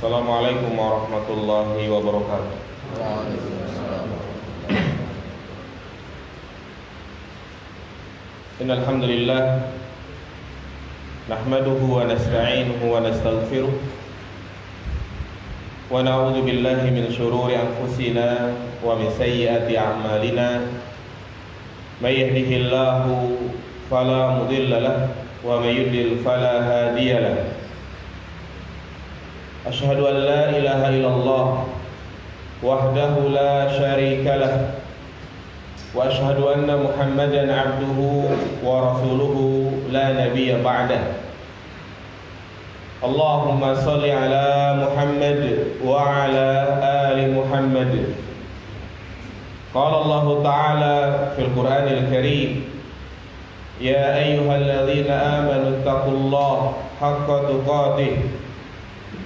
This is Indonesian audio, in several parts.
Assalamualaikum warahmatullahi wabarakatuh. Waalaikumsalam. Innal hamdalillah nahmaduhu wa nasta'inuhu wa nastaghfiruh wa na'udzu billahi min shururi anfusina wa min sayyiati a'malina. May yahdihillahu fala mudilla lahu wa may yudlil fala hadiya lahu. Asyhadu an la ilaha illallah wahdahu la syarika lah wa asyhadu anna Muhammadan abduhu wa rasuluhu la nabiyya ba'dah. Allahumma salli ala Muhammad wa ala ali Muhammad. Qala Allah Ta'ala fil Qur'anil Karim, ya ayyuhalladzina amanu taqullaha haqqa tuqatih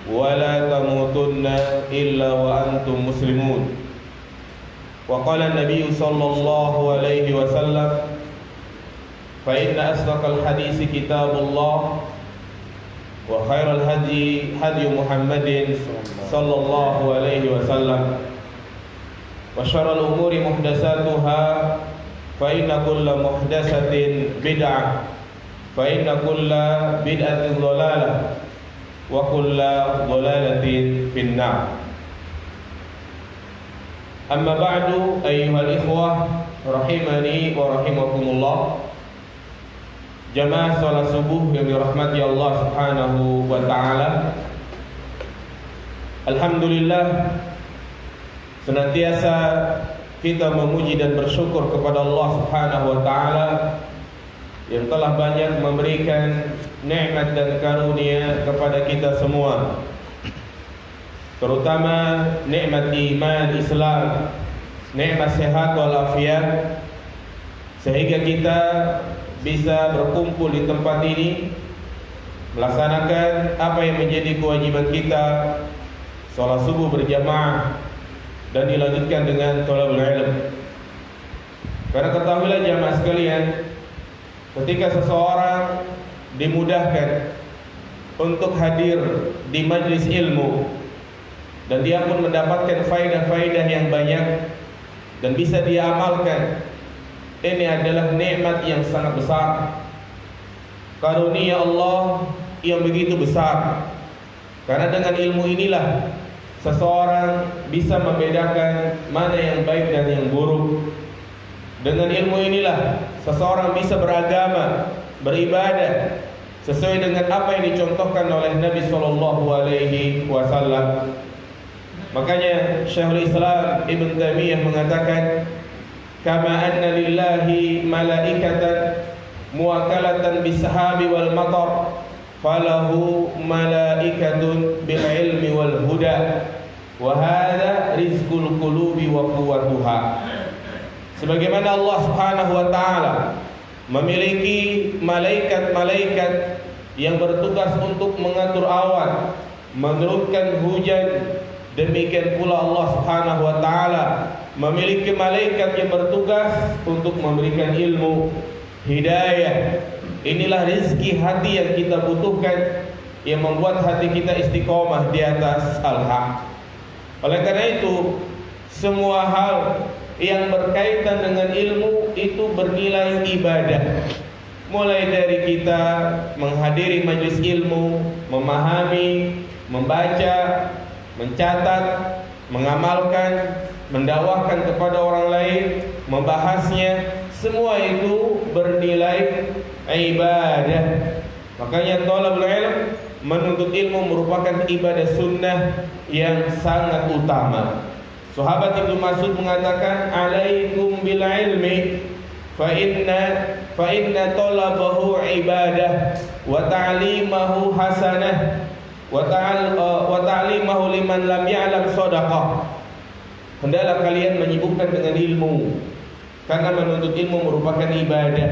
wa la tamutunna illa wa antum muslimun. Wa qala an-nabiy sallallahu alaihi wasallam, fa inna asdaqal hadits kitabullah wa khairal hadi hadi Muhammadin sallallahu alaihi wasallam wa syarrul umuri muhdatsatuha fa inna kulla muhdatsatin bid'ah fa inna kulla bid'atin dhalalah wa kulla dhalalatin finnar. Amma ba'du, ayyuhal ikhwah rahimani wa rahimakumullah. Jamaah salat subuh yang dirahmati Allah Subhanahu wa taala. Alhamdulillah, senantiasa kita memuji dan bersyukur kepada Allah Subhanahu wa taala yang telah banyak memberikan nikmat dan karunia kepada kita semua, terutama nikmat iman Islam, nikmat sehat walafiat, sehingga kita bisa berkumpul di tempat ini melaksanakan apa yang menjadi kewajiban kita, salat subuh berjamaah dan dilanjutkan dengan thalabul ilm. Karena ketahuilah jamaah sekalian, ketika seseorang dimudahkan untuk hadir di majlis ilmu dan dia pun mendapatkan faedah-faedah yang banyak dan bisa dia amalkan, ini adalah nikmat yang sangat besar, karunia Allah yang begitu besar. Karena dengan ilmu inilah seseorang bisa membedakan mana yang baik dan yang buruk. Dengan ilmu inilah seseorang bisa beragama, beribadah sesuai dengan apa yang dicontohkan oleh Nabi sallallahu alaihi wasallam. Makanya Syekhul Islam Ibn Taimiyah mengatakan, kama anna lillahi malaikatan muwakkalatan bisahabi wal matar, falahu malaikatun bil ilmi wal huda, wa hadza rizqul qulubi wa quwwatuha. Sebagaimana Allah Subhanahu wa taala memiliki malaikat-malaikat yang bertugas untuk mengatur awan, menurunkan hujan, demikian pula Allah Subhanahu wa taala memiliki malaikat yang bertugas untuk memberikan ilmu, hidayah. Inilah rezeki hati yang kita butuhkan, yang membuat hati kita istiqomah di atas al-haq. Oleh karena itu, semua hal yang berkaitan dengan ilmu itu bernilai ibadah. Mulai dari kita menghadiri majelis ilmu, memahami, membaca, mencatat, mengamalkan, mendakwahkan kepada orang lain, membahasnya, semua itu bernilai ibadah. Makanya thalabul ilm, menuntut ilmu merupakan ibadah sunnah yang sangat utama. Sahabat Ibnu Mas'ud mengatakan, alaikum bil ilmi fa inna talabahu ibadah wa ta'limahu hasanah wa ta'limahu liman lam ya'lam sadaqah. Hendaklah kalian menyibukkan dengan ilmu, karena menuntut ilmu merupakan ibadah.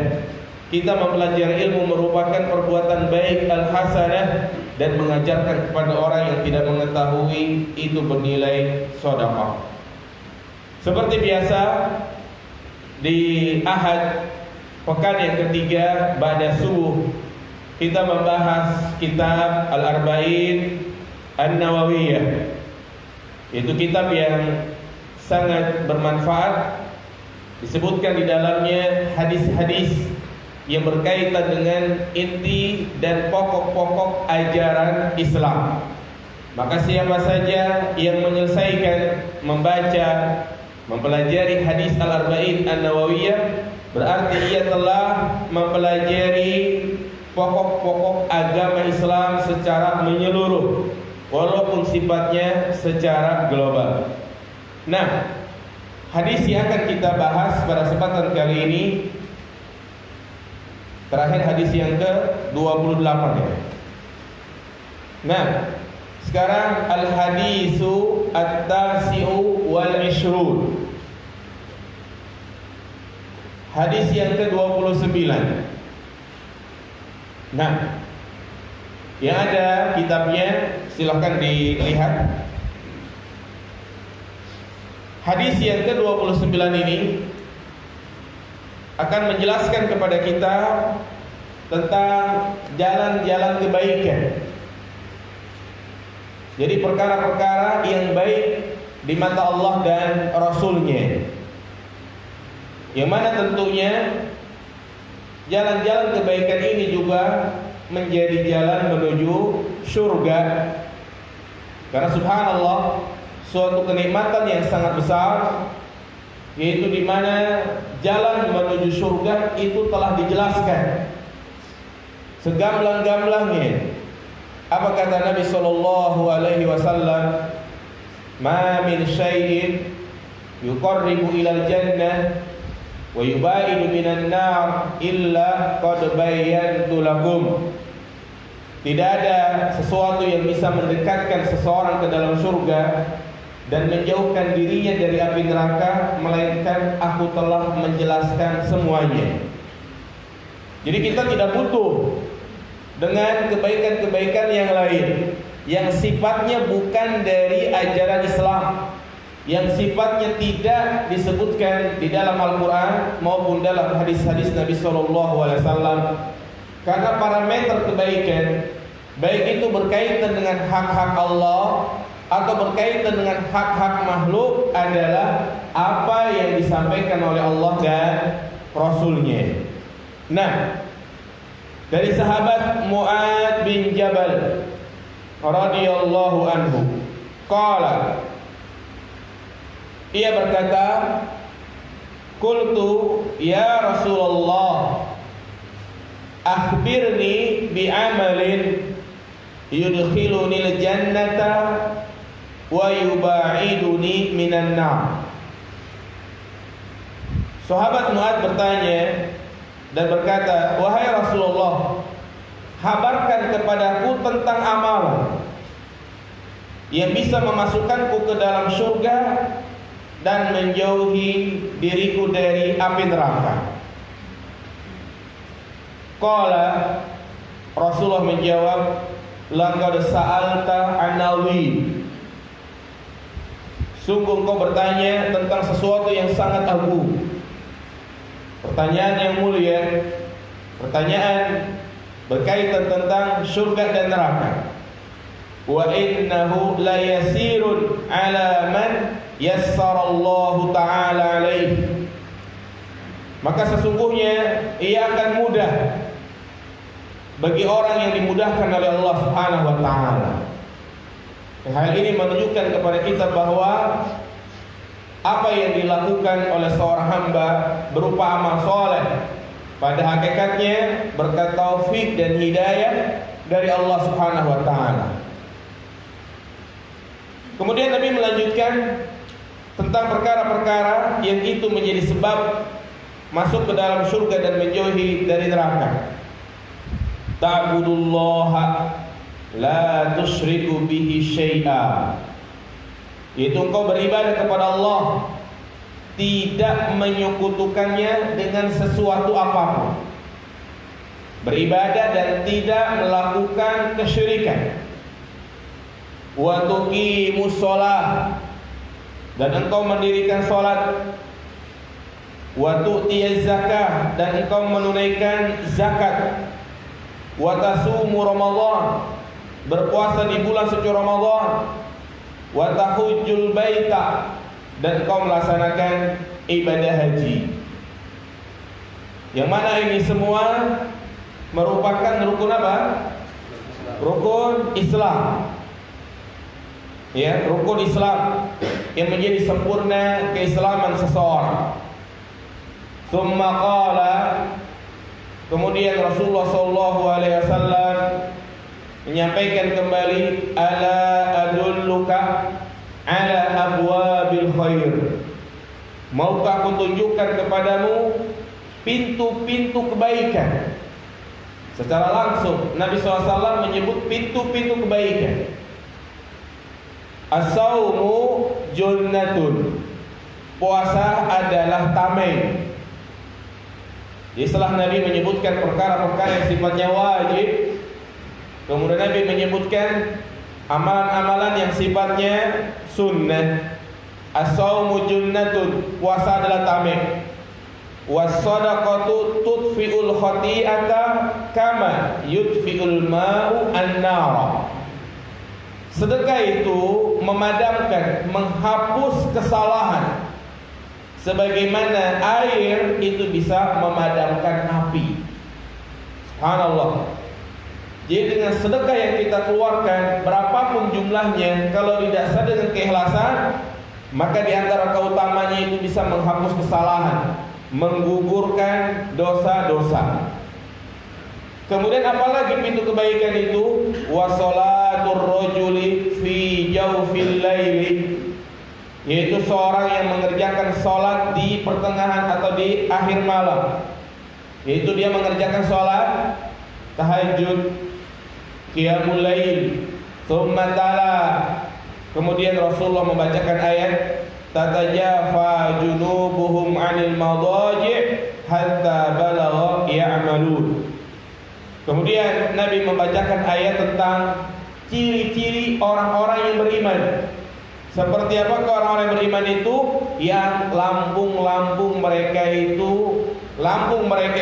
Kita mempelajari ilmu merupakan perbuatan baik al-hasanah, dan mengajarkan kepada orang yang tidak mengetahui itu bernilai sedekah. Seperti biasa di Ahad pekan yang ketiga ba'da subuh, kita membahas kitab Al-Arba'in An-Nawawiyah. Itu kitab yang sangat bermanfaat. Disebutkan di dalamnya hadis-hadis yang berkaitan dengan inti dan pokok-pokok ajaran Islam. Maka siapa saja yang menyelesaikan membaca, mempelajari hadis Al-Arba'in An-Nawawiyah, berarti ia telah mempelajari pokok-pokok agama Islam secara menyeluruh, walaupun sifatnya secara global. Nah, hadis yang akan kita bahas pada kesempatan kali ini, terakhir hadis yang ke-28 ya. Nah, sekarang al-hadisu at-tasi'u wal-ishrun. Hadis yang ke-29. Nah, yang ada kitabnya silahkan dilihat. Hadis yang ke-29 ini akan menjelaskan kepada kita tentang jalan-jalan kebaikan. Jadi perkara-perkara yang baik di mata Allah dan Rasul-Nya, yang mana tentunya jalan-jalan kebaikan ini juga menjadi jalan menuju surga. Karena subhanallah, suatu kenikmatan yang sangat besar, yaitu di mana jalan menuju surga itu telah dijelaskan segamblang-gamblangnya. Apa kata Nabi sallallahu alaihi wasallam? Ma min syai'in yuqarribu ilal jannah wa yubaidu minan nar illa qad bayyantu lakum. Tidak ada sesuatu yang bisa mendekatkan seseorang ke dalam surga dan menjauhkan dirinya dari api neraka, melainkan aku telah menjelaskan semuanya. Jadi kita tidak butuh dengan kebaikan-kebaikan yang lain yang sifatnya bukan dari ajaran Islam, yang sifatnya tidak disebutkan di dalam Al-Quran maupun dalam hadis-hadis Nabi SAW. Karena parameter kebaikan, baik itu berkaitan dengan hak-hak Allah atau berkaitan dengan hak-hak makhluk, adalah apa yang disampaikan oleh Allah dan Rasul-Nya. Nah, dari sahabat Mu'ad bin Jabal radhiyallahu anhu, qala, ia berkata, qultu ya Rasulullah, akhbirni bi'amalin yudkhiluni al-jannata wa yuba'iduni minan nar. Sahabat Mu'ad bertanya dan berkata, wahai Rasulullah, habarkan kepadaku tentang amalan yang bisa memasukkanku ke dalam surga dan menjauhi diriku dari api neraka. Qala, Rasulullah menjawab, laqad sa'alta 'anil, sungguh kau bertanya tentang sesuatu yang sangat agung, pertanyaan yang mulia, pertanyaan berkaitan tentang surga dan neraka. Wa innahu la yasirun ala man yassarallahu ta'ala alaihi. Maka sesungguhnya ia akan mudah bagi orang yang dimudahkan oleh Allah Subhanahu wa taala. Hal ini menunjukkan kepada kita bahwa apa yang dilakukan oleh seorang hamba berupa amal soleh, pada hakikatnya berkat taufik dan hidayah dari Allah Subhanahu wa taala. Kemudian Nabi melanjutkan tentang perkara-perkara yang itu menjadi sebab masuk ke dalam surga dan menjauhi dari neraka. Ta'budullaha la tusyriku bihi syai'a, yaitu engkau beribadah kepada Allah, tidak menyekutukannya dengan sesuatu apapun. Beribadah dan tidak melakukan kesyirikan. Wa tuqimus shalah, dan engkau mendirikan salat. Wa tu'tiyaz zakah, dan engkau menunaikan zakat. Wa tasumu Ramadan, berpuasa di bulan suci Ramadan, wa tahujjul baita, dan engkau melaksanakan ibadah haji. Yang mana ini semua merupakan rukun apa? Rukun Islam. Ya, rukun Islam yang menjadi sempurna keislaman seseorang. Tsumma qala, kemudian Rasulullah SAW menyampaikan kembali, ala adulluka ala abwabil khair, maukah aku tunjukkan kepadamu pintu-pintu kebaikan. Secara langsung Nabi SAW menyebut pintu-pintu kebaikan. As-saumu junnatun, puasa adalah tameng. Jadi setelah Nabi menyebutkan perkara-perkara yang sifatnya wajib, kemudian Nabi menyebutkan amalan-amalan yang sifatnya sunnah. As-saumu junnatun, puasa adalah tameng. Was-shadaqatu tudfi'ul khati'ata kama yudfi'ul ma'u an-nara. Sedekah itu memadamkan, menghapus kesalahan, sebagaimana air itu bisa memadamkan api. Subhanallah. Jadi dengan sedekah yang kita keluarkan, berapapun jumlahnya, kalau didasar dengan keikhlasan, maka di antara keutamanya itu bisa menghapus kesalahan, menggugurkan dosa-dosa. Kemudian apalagi pintu kebaikan itu? Wa sholatur rajuli fi jawfil laili, yaitu seorang yang mengerjakan sholat di pertengahan atau di akhir malam, yaitu dia mengerjakan sholat tahajud, qiyamul lail. Tsumma tala, kemudian Rasulullah membacakan ayat tatajafa junubuhum 'anil madaji' hatta balagha ya'malun. Kemudian Nabi membacakan ayat tentang ciri-ciri orang-orang yang beriman. Seperti apa orang-orang yang beriman itu? Yang lambung mereka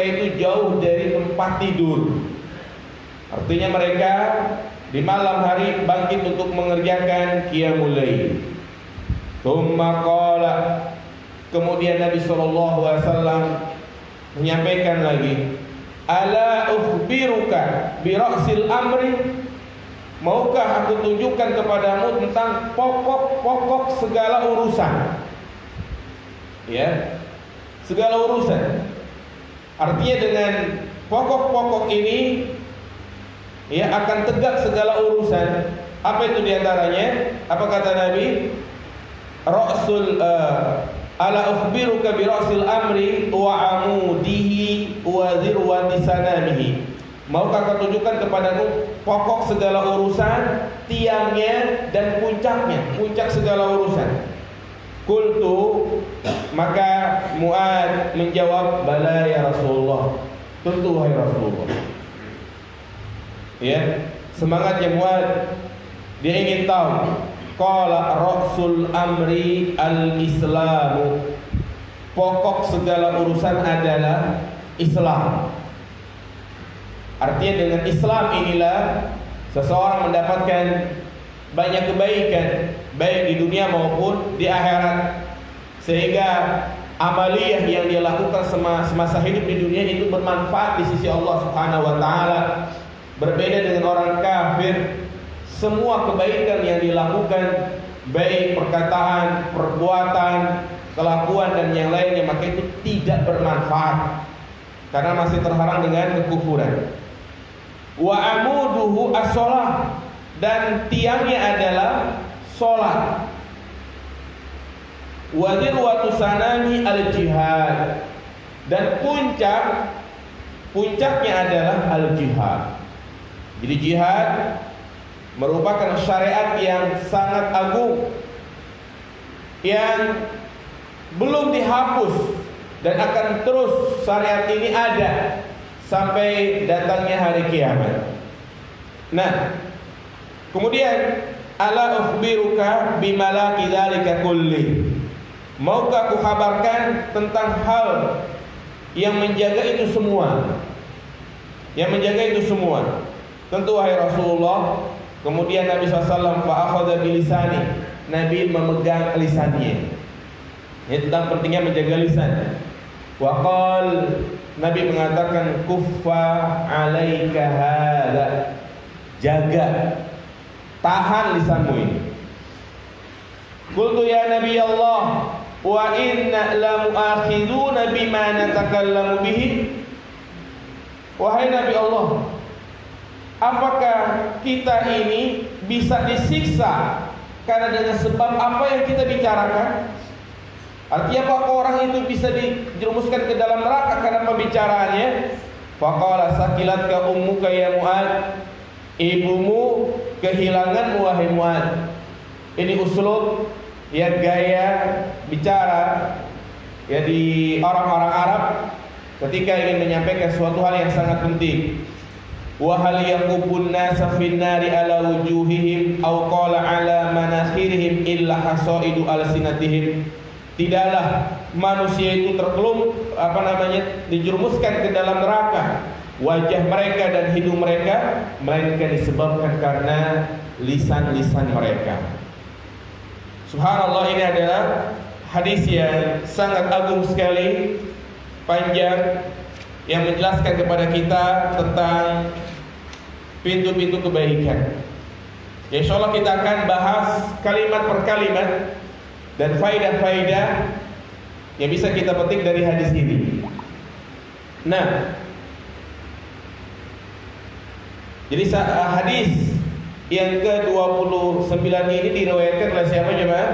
itu jauh dari tempat tidur. Artinya mereka di malam hari bangkit untuk mengerjakan qiyamul lail. Tsumma qala, kemudian Nabi SAW menyampaikan lagi, ala ukhbiruka bi ra'sil amri, maukah aku tunjukkan kepadamu tentang pokok-pokok segala urusan. Ya, segala urusan. Artinya dengan pokok-pokok ini, ya, akan tegak segala urusan. Apa itu diantaranya? Apa kata Nabi? Ra'sul ala ukhbiruka bi ra'sil amri wa amudihi wa zirwati sanamihi. Maukah kau tunjukkan kepadaku pokok segala urusan, tiangnya dan puncaknya, puncak segala urusan. Qultu, maka Mu'ad menjawab, bala ya Rasulullah, tentu wahai Rasulullah. Ya, semangatnya Mu'ad, dia ingin tahu. Qala ra'sul amri al-islamu, pokok segala urusan adalah Islam. Artinya dengan Islam inilah seseorang mendapatkan banyak kebaikan, baik di dunia maupun di akhirat. Sehingga amaliyah yang dia lakukan semasa hidup di dunia itu bermanfaat di sisi Allah Subhanahu wa taala. Berbeda dengan orang kafir, semua kebaikan yang dilakukan, baik perkataan, perbuatan, kelakuan dan yang lainnya, maka itu tidak bermanfaat karena masih terhalang dengan kekufuran. Wa amuduhu as-shalah, dan tiangnya adalah salat. Wa dirwatu sanami al-jihad, dan puncaknya adalah al-jihad. Jadi jihad merupakan syariat yang sangat agung, yang belum dihapus dan akan terus syariat ini ada sampai datangnya hari kiamat. Nah, kemudian ala ukhbiruka bimalaki dzalika kulli, maukah aku kabarkan tentang hal yang menjaga itu semua? Yang menjaga itu semua. Tentu wahai Rasulullah, Kemudian Nabi SAW fa'akhadha bilisani, Nabi memegang lisannya. Ini tentang pentingnya menjaga lisan. Waqal, Nabi mengatakan kuffa alaika hadza, jaga, tahan lisanmu ini. Qultu ya Nabi Allah, wa inna la mu'akhiduna bima natakallamu bihi. Wahai Nabi Allah, apakah kita ini bisa disiksa karena dengan sebab apa yang kita bicarakan? Artinya apakah orang itu bisa dijerumuskan ke dalam neraka karena pembicaraannya? Faqala sakilatka ummuka ya Mu'ad, ibumu kehilanganmu wahai Mu'ad. Ini uslub, ya, gaya bicara ya di orang-orang Arab ketika ingin menyampaikan suatu hal yang sangat penting. Wa hal yaqubun nasa fin nari ala wujuhihim aw qala ala manakhirihim illa hasaidu alsinatihim. Tidaklah manusia itu dijerumuskan ke dalam neraka, wajah mereka dan hidung mereka, melainkan disebabkan karena lisan-lisan mereka. Subhanallah, ini adalah hadis yang sangat agung sekali, panjang, yang menjelaskan kepada kita tentang pintu-pintu kebaikan. Ya, insyaallah kita akan bahas kalimat per kalimat dan faidah-faidah yang bisa kita petik dari hadis ini. Nah, jadi hadis yang ke-29 ini diriwayatkan oleh siapa jemaah?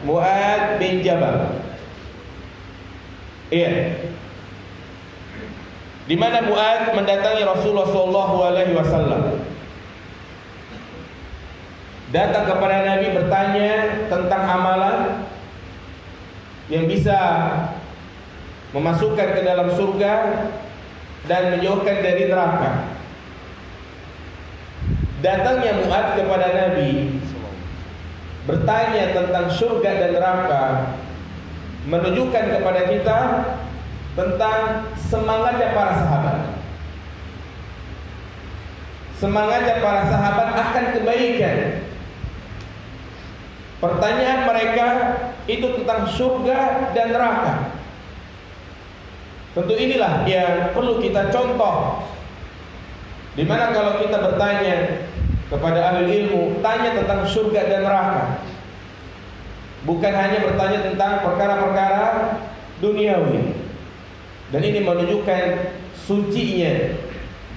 Mu'ad bin Jabal. Iya. Di mana Mu'ad mendatangi Rasulullah SAW. Datang kepada Nabi bertanya tentang amalan yang bisa memasukkan ke dalam surga dan menjauhkan dari neraka. Datangnya Mu'ad kepada Nabi bertanya tentang surga dan neraka menunjukkan kepada kita tentang semangatnya para sahabat. Semangatnya para sahabat akan kebaikan. Pertanyaan mereka itu tentang surga dan neraka. Tentu inilah yang perlu kita contoh. Dimana kalau kita bertanya kepada ahli ilmu, tanya tentang surga dan neraka, bukan hanya bertanya tentang perkara-perkara duniawi. Dan ini menunjukkan sucinya,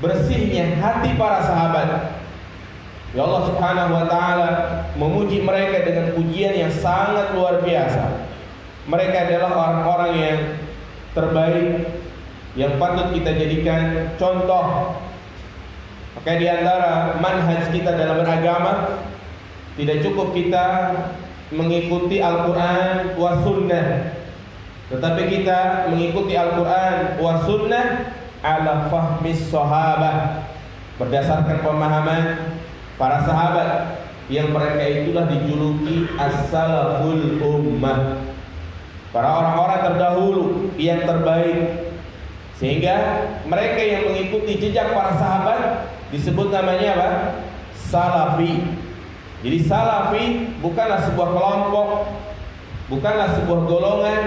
bersihnya hati para sahabat. Ya Allah Subhanahu wa ta'ala memuji mereka dengan pujian yang sangat luar biasa. Mereka adalah orang-orang yang terbaik, yang patut kita jadikan contoh. Maka di antara manhaj kita dalam beragama, tidak cukup kita mengikuti Al-Quran wa sunnah, tetapi kita mengikuti Al-Quran wa sunnah ala fahmis sahabah, berdasarkan pemahaman para sahabat yang mereka itulah dijuluki as-salaful ummah, para orang-orang terdahulu yang terbaik. Sehingga mereka yang mengikuti jejak para sahabat disebut namanya apa? Salafi. Jadi salafi bukanlah sebuah kelompok, bukanlah sebuah golongan,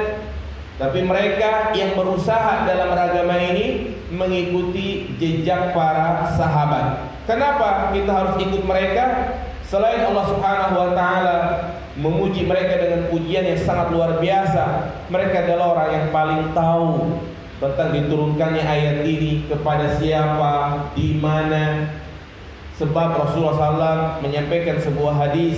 tapi mereka yang berusaha dalam beragama ini mengikuti jejak para sahabat. Kenapa kita harus ikut mereka? Selain Allah Subhanahu wa ta'ala memuji mereka dengan pujian yang sangat luar biasa, mereka adalah orang yang paling tahu tentang diturunkannya ayat ini kepada siapa, di mana. Sebab Rasulullah SAW menyampaikan sebuah hadis,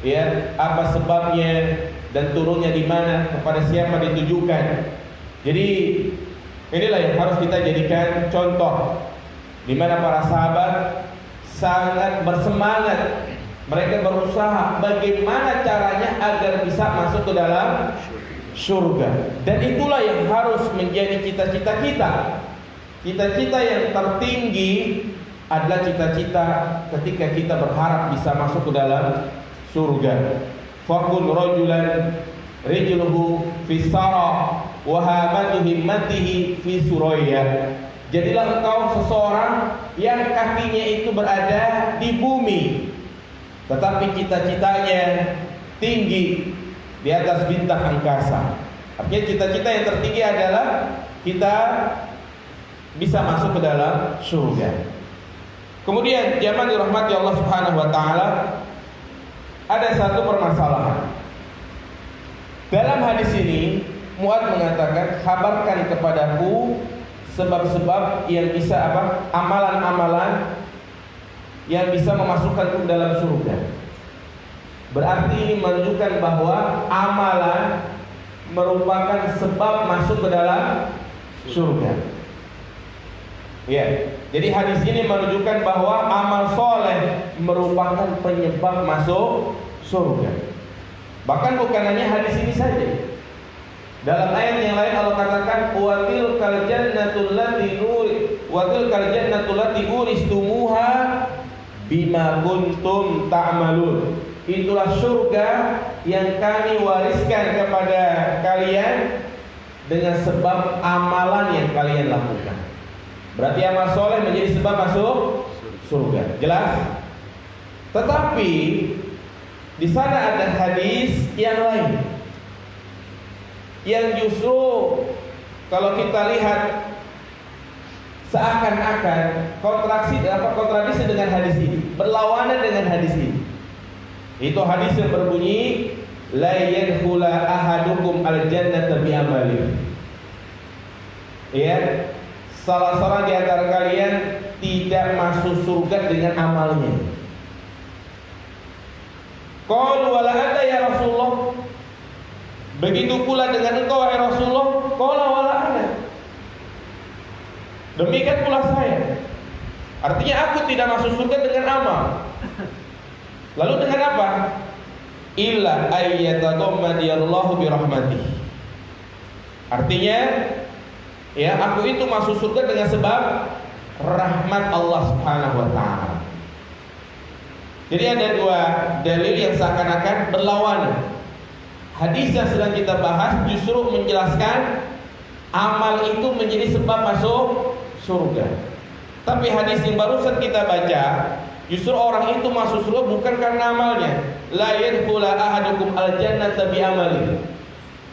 ya, apa sebabnya dan turunnya di mana, kepada siapa ditujukan. Jadi inilah yang harus kita jadikan contoh, di mana para sahabat sangat bersemangat. Mereka berusaha bagaimana caranya agar bisa masuk ke dalam surga. Dan itulah yang harus menjadi cita-cita kita. Cita-cita yang tertinggi adalah cita-cita ketika kita berharap bisa masuk ke dalam surga. Fakun rajulan rijluhu fi sara wa hamatu himmatihi fi suraya. Jadilah engkau seseorang yang kakinya itu berada di bumi, tetapi cita-citanya tinggi di atas bintang angkasa. Artinya cita-cita yang tertinggi adalah kita bisa masuk ke dalam surga. Kemudian jamaah dirahmati Allah Subhanahu wa taala, ada satu permasalahan. Dalam hadis ini Mu'adz mengatakan, kabarkan kepadaku sebab-sebab yang bisa amalan-amalan yang bisa memasukkan ke dalam surga. Berarti ini menunjukkan bahwa amalan merupakan sebab masuk ke dalam surga. Ya, jadi hadis ini menunjukkan bahwa amal soleh merupakan penyebab masuk surga. Bahkan bukan hanya hadis ini saja. Dalam ayat yang lain Allah katakan watil kal jannatul lati uristumuha bima kuntum ta'malun. Itulah surga yang kami wariskan kepada kalian dengan sebab amalan yang kalian lakukan. Berarti amal soleh menjadi sebab masuk surga. Jelas? Tetapi di sana ada hadis yang lain yang justru kalau kita lihat seakan-akan kontradiksi dengan hadis ini, berlawanan dengan hadis ini. Itu hadis yang berbunyi la yadkhula ahadukum al-jannata bi amalihi. Ya, salah seorang di antara kalian tidak masuk surga dengan amalnya. Qalu wala anta ya Rasulullah. Begitu pula dengan engkau wahai Rasulullah. Qala wala ana. Demikian pula saya. Artinya aku tidak masuk surga dengan amal. Lalu dengan apa? Illa ayyatadammadiyallahu birahmatih. Artinya ya, aku itu masuk surga dengan sebab rahmat Allah Subhanahu wa taala. Jadi ada dua dalil yang seakan-akan berlawanan. Hadis yang sedang kita bahas justru menjelaskan amal itu menjadi sebab masuk surga. Tapi hadis yang barusan kita baca, justru orang itu masuk surga bukan karena amalnya. La yadkhula ahadukum al-jannata bi amalihi.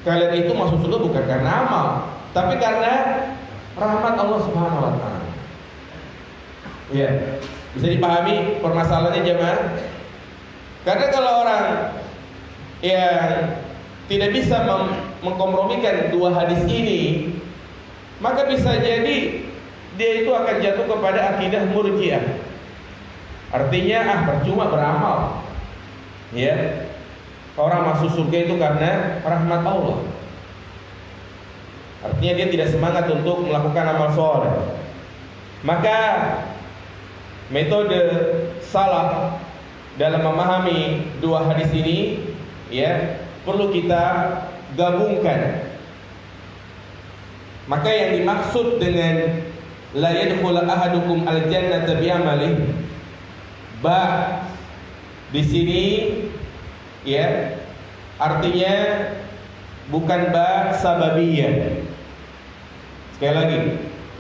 Kalian itu masuk surga bukan karena amal, tapi karena rahmat Allah Subhanahu wa taala. Ya, bisa dipahami permasalahannya jemaah? Karena kalau orang yang tidak bisa mengkompromikan dua hadis ini, maka bisa jadi dia itu akan jatuh kepada akidah Murji'ah. Artinya percuma beramal. Ya. Orang masuk surga itu karena rahmat Allah. Artinya dia tidak semangat untuk melakukan amal soleh. Maka metode salaf dalam memahami dua hadis ini, ya, perlu kita gabungkan. Maka yang dimaksud dengan la yadkhulu ahadukum al-jannata bi amalihi, di sini ya artinya bukan sababiyah. Sekali lagi,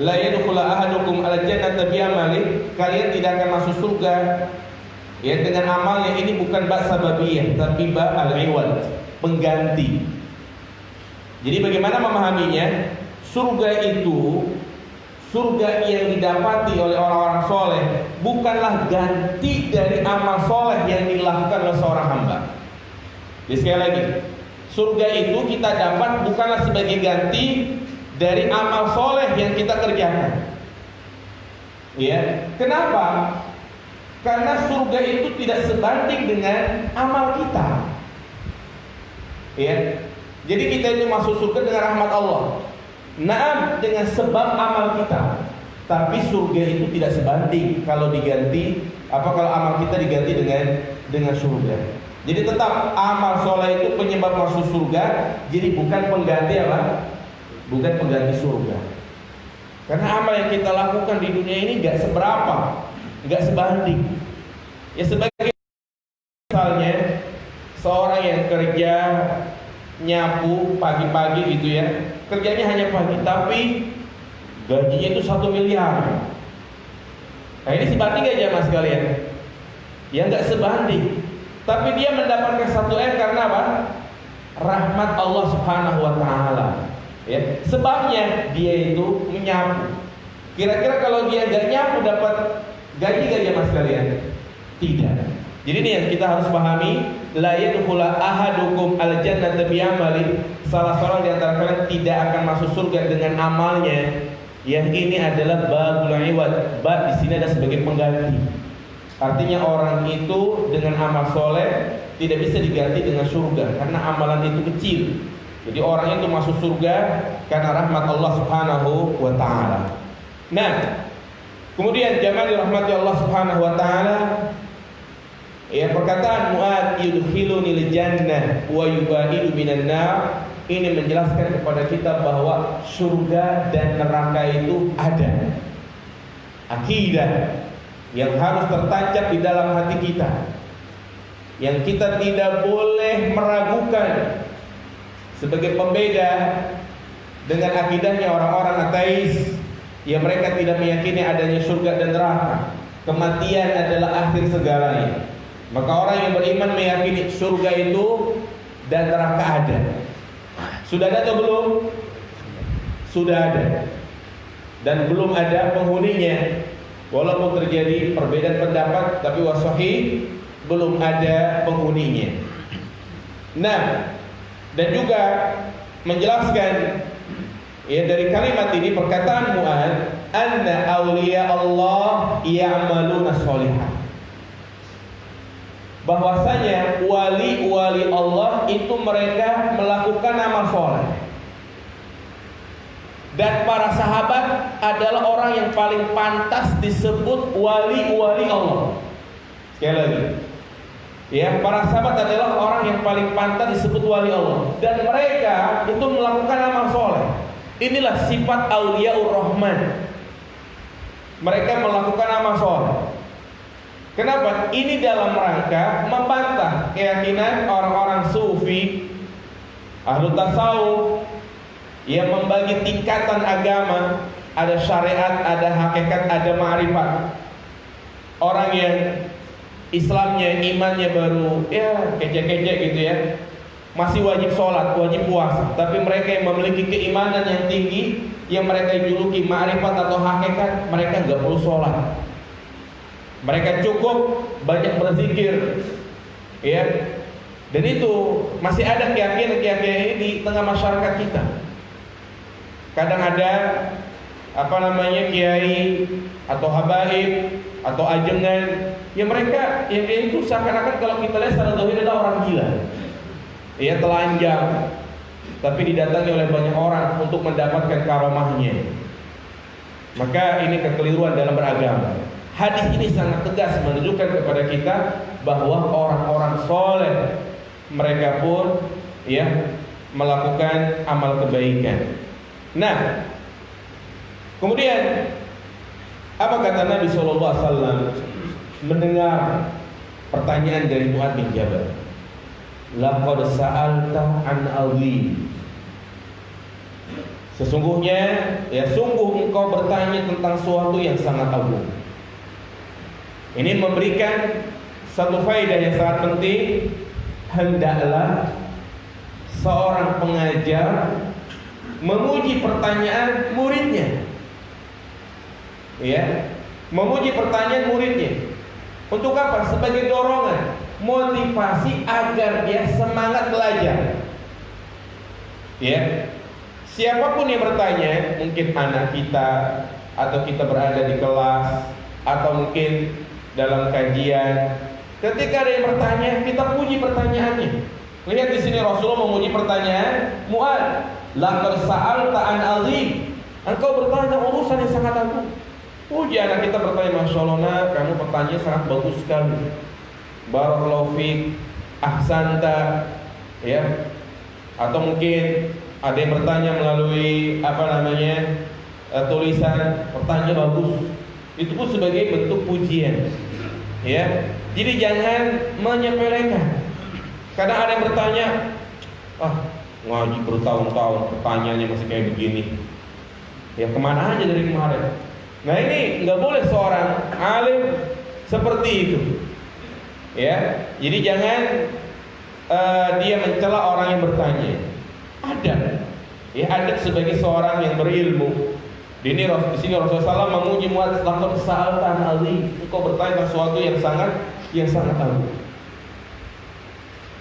la yadkhulu ahadukum al-jannata bi amalihi, kalian tidak akan masuk surga ya dengan amalnya. Ini bukan sababiyah, tapi al-iwad, pengganti. Jadi bagaimana memahaminya? Surga yang didapati oleh orang-orang soleh bukanlah ganti dari amal soleh yang dilakukan oleh seorang hamba. Jadi sekali lagi, surga itu kita dapat bukanlah sebagai ganti dari amal soleh yang kita kerjakan. Ya, kenapa? Karena surga itu tidak sebanding dengan amal kita. Ya, jadi kita itu masuk surga dengan rahmat Allah. Naam, dengan sebab amal kita. Tapi surga itu tidak sebanding kalau amal kita diganti dengan surga. Jadi tetap amal soleh itu penyebab masuk surga. Jadi bukan pengganti bukan pengganti surga. Karena amal yang kita lakukan di dunia ini gak seberapa, gak sebanding. Ya sebagai misalnya seorang yang kerja nyapu pagi-pagi gitu ya, kerjanya hanya pagi, tapi gajinya itu 1 miliar. Nah ini sebanding gak jamaah sekalian? Ya nggak sebanding. Tapi dia mendapatkan 1 M karena apa? Rahmat Allah Subhanahu wa Ta'ala. Ya, sebabnya dia itu menyapu. Kira-kira kalau dia nggak nyapu dapat gaji gak jamaah sekalian? Tidak. Jadi ini yang kita harus pahami, la yadkhulu ahadukum al-jannata bi'amali. Salah seorang di antara kalian tidak akan masuk surga dengan amalnya. Yang ini adalah babul iwad. Bab di sini ada sebagai pengganti. Artinya orang itu dengan amal soleh tidak bisa diganti dengan surga karena amalan itu kecil. Jadi orang itu masuk surga karena rahmat Allah Subhanahu wa Ta'ala. Nah, kemudian jamaah dirahmati Allah Subhanahu wa Ta'ala, ya, perkataan Mu'ad yudkhilunil jannah wa yubaidu minan nar ini menjelaskan kepada kita bahwa surga dan neraka itu ada. Akidah yang harus tertancap di dalam hati kita, yang kita tidak boleh meragukan. Sebagai pembeda dengan akidahnya orang-orang ateis, yang mereka tidak meyakini adanya surga dan neraka, kematian adalah akhir segalanya. Maka orang yang beriman meyakini surga itu dan neraka ada. Sudah ada atau belum? Sudah ada. Dan belum ada penghuninya. Walaupun terjadi perbedaan pendapat, tapi wasahih belum ada penghuninya. Nah, dan juga menjelaskan ya dari kalimat ini, perkataan Mu'ad, anna awliya Allah ya'maluna sholihan, bahwasanya wali-wali Allah itu mereka melakukan amal soleh. Dan para sahabat adalah orang yang paling pantas disebut wali-wali Allah. Sekali lagi, ya, para sahabat adalah orang yang paling pantas disebut wali Allah. Dan mereka itu melakukan amal soleh. Inilah sifat Auliyaur Rahman. Mereka melakukan amal soleh. Kenapa? Ini dalam rangka membantah keyakinan orang-orang sufi, ahlu tasawuf, yang membagi tingkatan agama. Ada syariat, ada hakikat, ada ma'rifat. Orang yang Islamnya, imannya baru ya kecek-kecek gitu ya, masih wajib sholat, wajib puasa, tapi mereka yang memiliki keimanan yang tinggi, yang mereka juluki ma'rifat atau hakikat, mereka nggak perlu sholat. Mereka cukup banyak berzikir, ya. Dan itu masih ada keyakinan-keyakinan ini di tengah masyarakat kita. Kadang ada kiai atau habaib atau ajengan yang mereka yang itu seakan-akan kalau kita lihat secara zahir adalah orang gila, ya, telanjang, tapi didatangi oleh banyak orang untuk mendapatkan karomahnya. Maka ini kekeliruan dalam beragama. Hadis ini sangat tegas menunjukkan kepada kita bahwa orang-orang soleh mereka pun ya melakukan amal kebaikan. Nah, kemudian apa kata Nabi SAW mendengar pertanyaan dari Mu'ad bin Jabal? Laqad sa'alta an azim. Sesungguhnya, ya sungguh engkau bertanya tentang sesuatu yang sangat agung. Ini memberikan satu faedah yang sangat penting. Hendaklah seorang pengajar memuji pertanyaan muridnya, ya, memuji pertanyaan muridnya. Untuk apa? Sebagai dorongan, motivasi agar dia semangat belajar. Ya, siapapun yang bertanya, mungkin anak kita, atau kita berada di kelas, atau mungkin dalam kajian, ketika ada yang bertanya, kita puji pertanyaannya. Lihat di sini Rasulullah memuji pertanyaan Mu'ad, laqad sa'alta an azim. Engkau bertanya urusan yang sangat agung. Puji anak kita bertanya, Masya Allah nak, kamu pertanyaan sangat bagus sekali. Barakallahu fiik, ahsanta, ya. Atau mungkin ada yang bertanya melalui tulisan, pertanyaan bagus. Itu pun sebagai bentuk pujian, ya. Jadi jangan menyepelekan. Kadang ada yang bertanya, ngaji bertahun-tahun, pertanyaannya masih kayak begini. Ya kemana aja dari kemarin? Nah ini nggak boleh seorang alim seperti itu. Ya, jadi jangan dia mencela orang yang bertanya. Ada sebagai seorang yang berilmu. Di sini Rasulullah SAW memuji Muadz, laqad sa'alta azim. Engkau bertanya sesuatu yang sangat agung.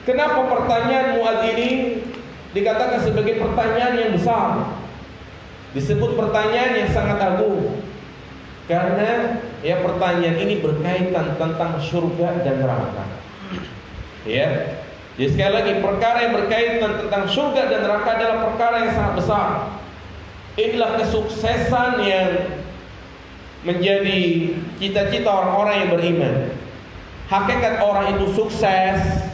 Kenapa pertanyaan Muadz ini dikatakan sebagai pertanyaan yang besar? Disebut pertanyaan yang sangat agung. Karena ya pertanyaan ini berkaitan tentang surga dan neraka. Ya. Jadi sekali lagi perkara yang berkaitan tentang surga dan neraka adalah perkara yang sangat besar. Inilah kesuksesan yang menjadi cita-cita orang-orang yang beriman. Hakikat orang itu sukses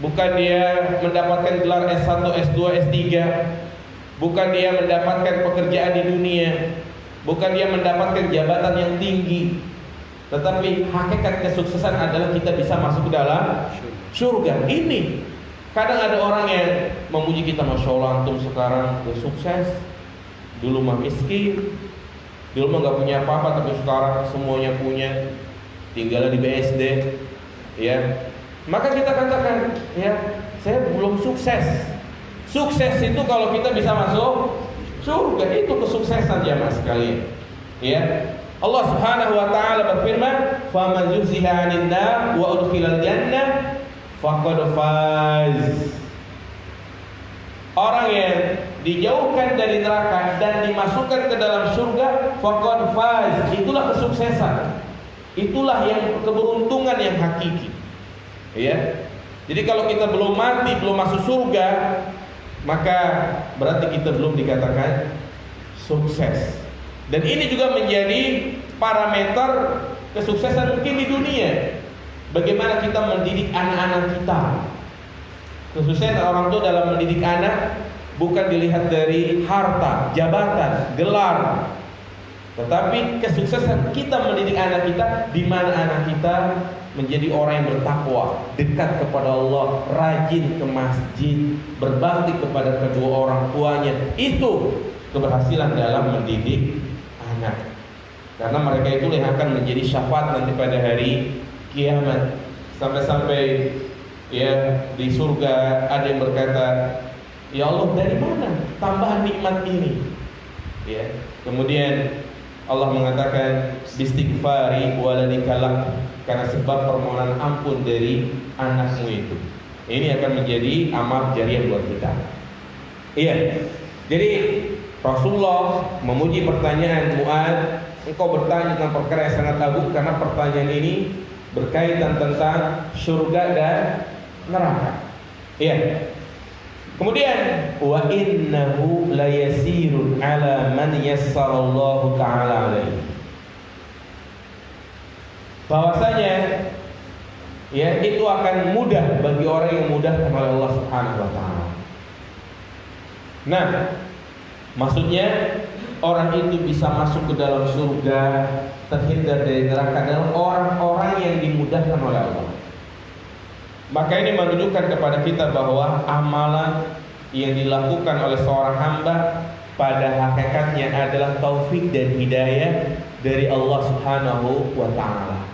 bukan dia mendapatkan gelar S1, S2, S3, bukan dia mendapatkan pekerjaan di dunia, bukan dia mendapatkan jabatan yang tinggi, tetapi hakikat kesuksesan adalah kita bisa masuk ke dalam surga. Ini kadang ada orang yang memuji kita, Masya Allah antum sekarang udah sukses, dulu mah miskin, dulu mah gak punya apa-apa, tapi sekarang semuanya punya, tinggal di BSD. Ya, maka kita katakan, ya saya belum sukses. Sukses itu kalau kita bisa masuk surga, itu kesuksesan jamaah sekalian. Ya, Allah Subhanahu wa taala berfirman, "Faman zuhziha 'anil nar wa udkhilal jannah faqad faz." Orang yang dijauhkan dari neraka dan dimasukkan ke dalam surga, faqad faz, itulah kesuksesan. Itulah yang keberuntungan yang hakiki. Ya. Jadi kalau kita belum mati, belum masuk surga, maka berarti kita belum dikatakan sukses. Dan ini juga menjadi parameter kesuksesan mungkin di dunia. Bagaimana kita mendidik anak-anak kita. Kesuksesan orang tua dalam mendidik anak bukan dilihat dari harta, jabatan, gelar, tetapi kesuksesan kita mendidik anak kita di mana anak kita menjadi orang yang bertakwa, dekat kepada Allah, rajin ke masjid, berbakti kepada kedua orang tuanya. Itu keberhasilan dalam mendidik anak. Karena mereka itu yang akan menjadi syafaat nanti pada hari kiamat. Sampai-sampai ya di surga ada yang berkata, "Ya Allah, dari mana tambahan nikmat ini?" Ya. Kemudian Allah mengatakan, "Bistighfari waladika, karena sebab permohonan ampun dari anakmu itu." Ini akan menjadi amal jariah buat kita. Iya. Jadi Rasulullah memuji pertanyaan Muadz, engkau bertanya tentang perkara yang sangat agung, karena pertanyaan ini berkaitan tentang surga dan neraka. Iya. Kemudian wa innahu layasirun ala man yassarallahu ta'ala alaihi. Bahwasanya ya itu akan mudah bagi orang yang mudahkan oleh Allah Subhanahu wa taala. Nah, maksudnya orang itu bisa masuk ke dalam surga, terhindar dari neraka adalah orang-orang yang dimudahkan oleh Allah. Maka ini menunjukkan kepada kita bahwa amalan yang dilakukan oleh seorang hamba pada hakikatnya adalah taufik dan hidayah dari Allah Subhanahu wa taala.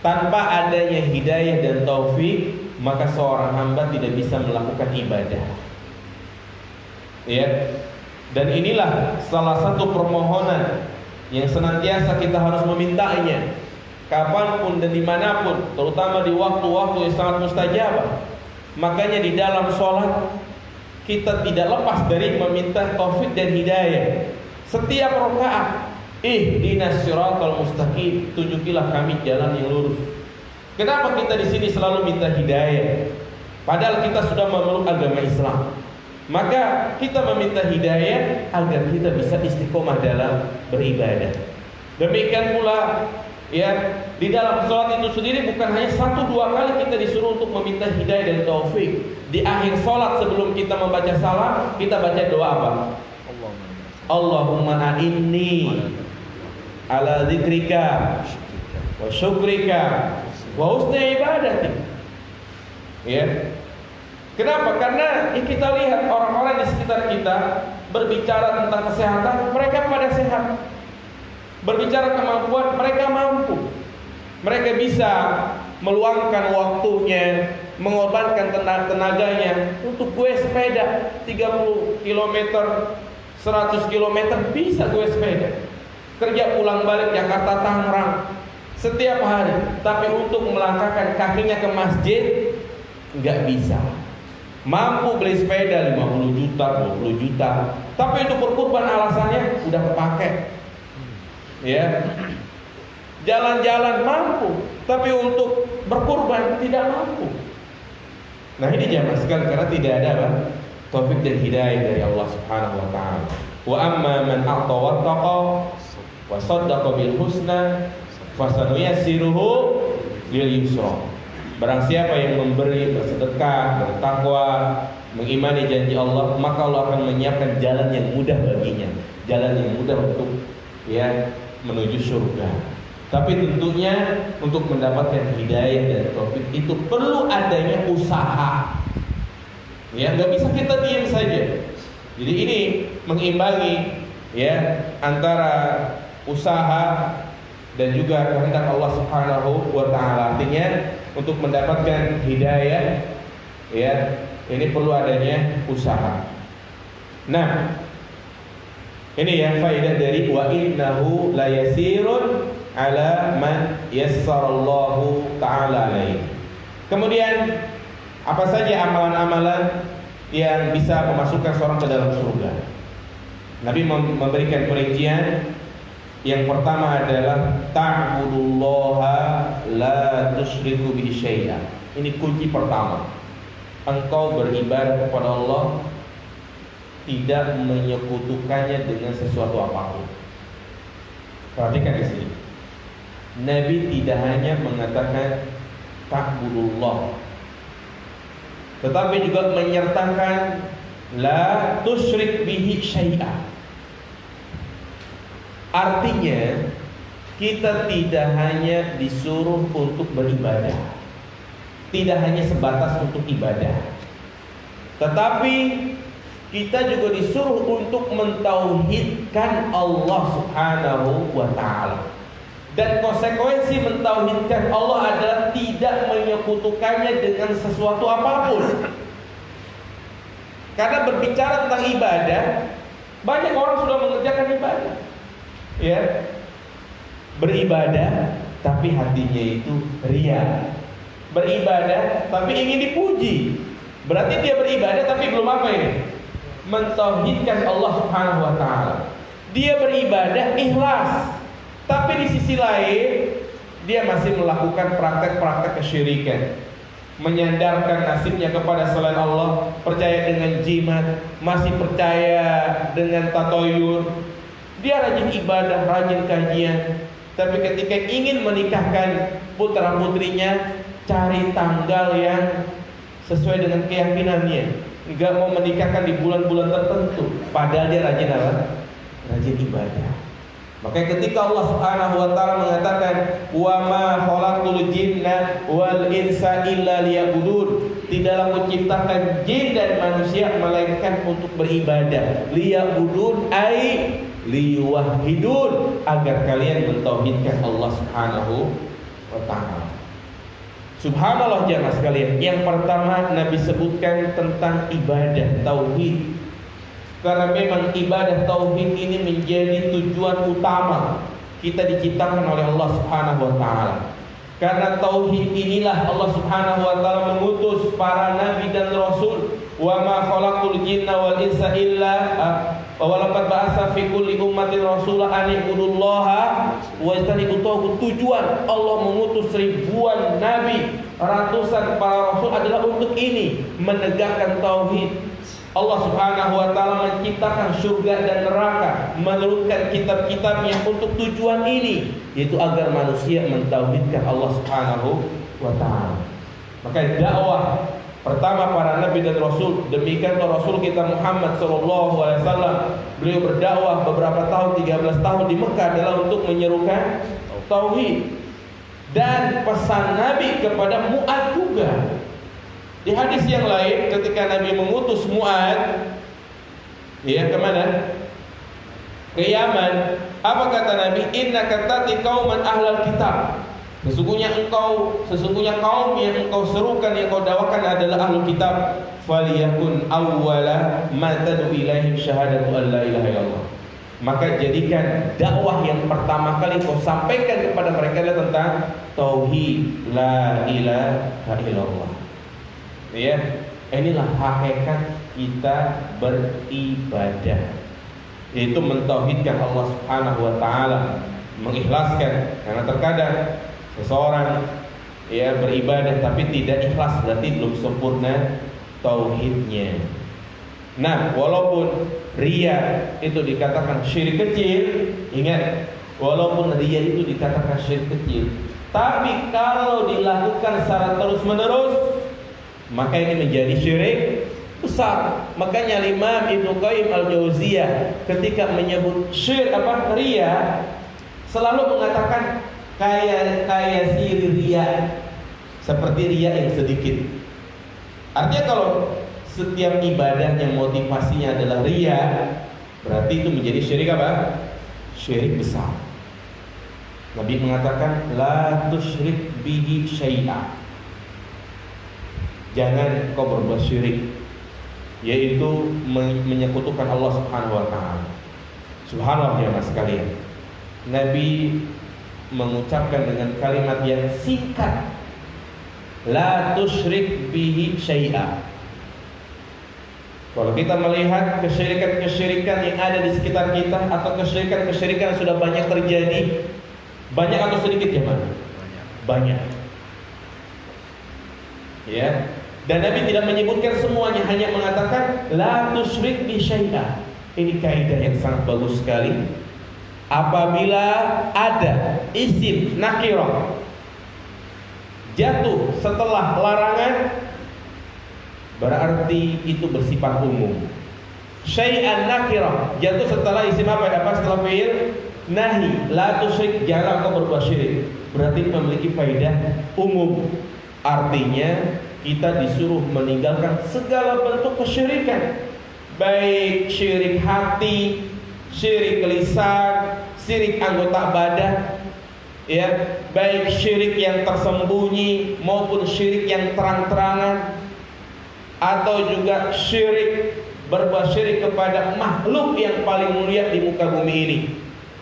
Tanpa adanya hidayah dan taufik, maka seorang hamba tidak bisa melakukan ibadah. Ya. Dan inilah salah satu permohonan yang senantiasa kita harus memintanya. Kapanpun dan dimanapun, terutama di waktu-waktu yang sangat mustajabah. Makanya di dalam sholat kita tidak lepas dari meminta taufik dan hidayah. Setiap rakaat, ihdinas siratal mustaqim, tunjukilah kami jalan yang lurus. Kenapa kita di sini selalu minta hidayah? Padahal kita sudah memeluk agama Islam. Maka kita meminta hidayah agar kita bisa istiqomah dalam beribadah. Demikian pula ya, di dalam sholat itu sendiri bukan hanya 1-2 kali kita disuruh untuk meminta hidayah dan taufik. Di akhir sholat sebelum kita membaca salam, kita baca doa apa? Allahumma a'inni ala zikrika wa syukrika wa husni ibadati. Ya. Kenapa? Karena kita lihat orang-orang di sekitar kita berbicara tentang kesehatan, mereka pada sehat. Berbicara kemampuan, mereka mampu. Mereka bisa meluangkan waktunya, mengorbankan tenaganya untuk gue sepeda 30 km, 100 km bisa gue sepeda. Kerja pulang balik Jakarta Tangerang setiap hari, tapi untuk melangkahkan kakinya ke masjid nggak bisa. Mampu beli sepeda 50 juta, 20 juta, tapi untuk berkurban alasannya udah kepake. Ya. Jalan-jalan mampu, tapi untuk berkurban tidak mampu. Nah, ini jamaah sekalian, karena tidak ada apa? Taufik dan hidayah dari Allah Subhanahu wa taala. Wa amma man a'ta wattaqa wa saddaqa bil husna fasanuyassiruhu lil yusra. Barang siapa yang memberi, bersedekah, bertakwa, mengimani janji Allah, maka Allah akan menyiapkan jalan yang mudah baginya, jalan yang mudah untuk menuju surga. Tapi tentunya untuk mendapatkan hidayah dan taufik itu perlu adanya usaha. Ya, nggak bisa kita diam saja. Jadi ini mengimbangi antara usaha dan juga kehendak Allah Subhanahu wa taala. Artinya untuk mendapatkan hidayah ini perlu adanya usaha. Nah, ini yang faedah dari wa innahu la yasirun ala man yassarallahu ta'ala alaihi. Kemudian apa saja amalan-amalan yang bisa memasukkan seorang ke dalam surga? Nabi memberikan perincian. Yang pertama adalah ta'budullaha la tusyriku bihi syai'an. Ini kunci pertama. Engkau beribadah kepada Allah, tidak menyekutukannya dengan sesuatu apapun. Perhatikan di sini. Nabi tidak hanya mengatakan ta'budullah, tetapi juga menyertakan la tusyrik bihi syai'an. Artinya kita tidak hanya disuruh untuk beribadah, tidak hanya sebatas untuk ibadah, tetapi kita juga disuruh untuk mentauhidkan Allah Subhanahu wa ta'ala. Dan konsekuensi mentauhidkan Allah adalah tidak menyekutukannya dengan sesuatu apapun. Karena berbicara tentang ibadah, banyak orang sudah mengerjakan ibadah, beribadah tapi hatinya itu riya, beribadah tapi ingin dipuji. Berarti dia beribadah tapi belum apa ini? Mentauhidkan Allah Subhanahu wa taala. Dia beribadah ikhlas, tapi di sisi lain dia masih melakukan praktek-praktek kesyirikan, menyandarkan nasibnya kepada selain Allah, percaya dengan jimat, masih percaya dengan tatoyur. Dia rajin ibadah, rajin kajian, tapi ketika ingin menikahkan putra putrinya, cari tanggal yang sesuai dengan keyakinannya. Enggak mau menikahkan di bulan-bulan tertentu, padahal dia rajin apa? Rajin ibadah. Makanya ketika Allah Subhanahu wa taala mengatakan wa ma khalaqtul jinna wal insa illa liya'budun, tidaklah kuciptakan jin dan manusia melainkan untuk beribadah. Liya'budun ai liyuwahhidun, agar kalian mentauhidkan Allah Subhanahu wa taala. Subhanallah jemaah sekalian, yang pertama Nabi sebutkan tentang ibadah tauhid. Karena memang ibadah tauhid ini menjadi tujuan utama kita diciptakan oleh Allah Subhanahu wa taala. Karena tauhid inilah Allah Subhanahu wa taala mengutus para nabi dan rasul. Wa ma khalaqtul jinna wal insa illa wa laqad ba'atsa fi kulli ummatin rasulan an ibudullaha wa yajtanibut taghut. Tujuan Allah mengutus ribuan nabi, ratusan para rasul adalah untuk ini, menegakkan tauhid. Allah Subhanahu wa taala menciptakan surga dan neraka, menurunkan kitab-kitabnya untuk tujuan ini, yaitu agar manusia mentauhidkan Allah Subhanahu wa taala. Maka dakwah pertama para nabi dan rasul, demikian Rasul kita Muhammad sallallahu alaihi wasallam, beliau berdakwah beberapa tahun, 13 tahun di Mekah adalah untuk menyerukan tauhid. Dan pesan Nabi kepada Mu'adz juga, Di hadis yang lain ketika Nabi mengutus Mu'ad kemana? Ke Yaman. Apa kata Nabi? Innaka tati qauman ahlal kitab. Sesungguhnya kaum yang engkau serukan, yang engkau dakwakan adalah ahlul kitab. Faliyakun awwala ma tad'u ilaihim syahadatu an la ilaha illallah. Maka jadikan dakwah yang pertama kali kau sampaikan kepada mereka adalah tentang tauhid la ilaha illallah. Inilah hakikat kita beribadah, yaitu mentauhidkan Allah Subhanahu wa taala, mengikhlaskan. Karena terkadang seseorang beribadah tapi tidak ikhlas, berarti belum sempurna tauhidnya. Nah, walaupun riya itu dikatakan syirik kecil, ingat, walaupun riya itu dikatakan syirik kecil, tapi kalau dilakukan secara terus-menerus, maka ini menjadi syirik besar. Makanya Imam Ibnu Qayyim Al-Jauziyah ketika menyebut riya selalu mengatakan kayak si riya, seperti riya yang sedikit. Artinya kalau setiap ibadah yang motivasinya adalah riya, berarti itu menjadi syirik apa? Syirik besar. Nabi mengatakan la tusyrik bihi syai'a. Jangan kau berbuat syirik, yaitu menyekutukan Allah Subhanahu wa taala. Subhanallah ya mas sekalian. Nabi mengucapkan dengan kalimat yang singkat, la tusyrik bihi syai'a. Kalau kita melihat kesyirikan-kesyirikan yang ada di sekitar kita, atau kesyirikan-kesyirikan yang sudah banyak terjadi, banyak atau sedikit ya mas? Banyak. Dan Nabi tidak menyebutkan semuanya, hanya mengatakan la tusyrik bi syai'a. Ini kaidah yang sangat bagus sekali. Apabila ada isim nakirah jatuh setelah larangan, berarti itu bersifat umum. Syai'an nakirah jatuh setelah isim apa? Setelah fi'il nahi, la tusyrik, jangan kau berbuat syirik, berarti memiliki faedah umum. Artinya kita disuruh meninggalkan segala bentuk kesyirikan, baik syirik hati, syirik lisan, syirik anggota badan, baik syirik yang tersembunyi maupun syirik yang terang-terangan, atau juga berbuat syirik kepada makhluk yang paling mulia di muka bumi ini,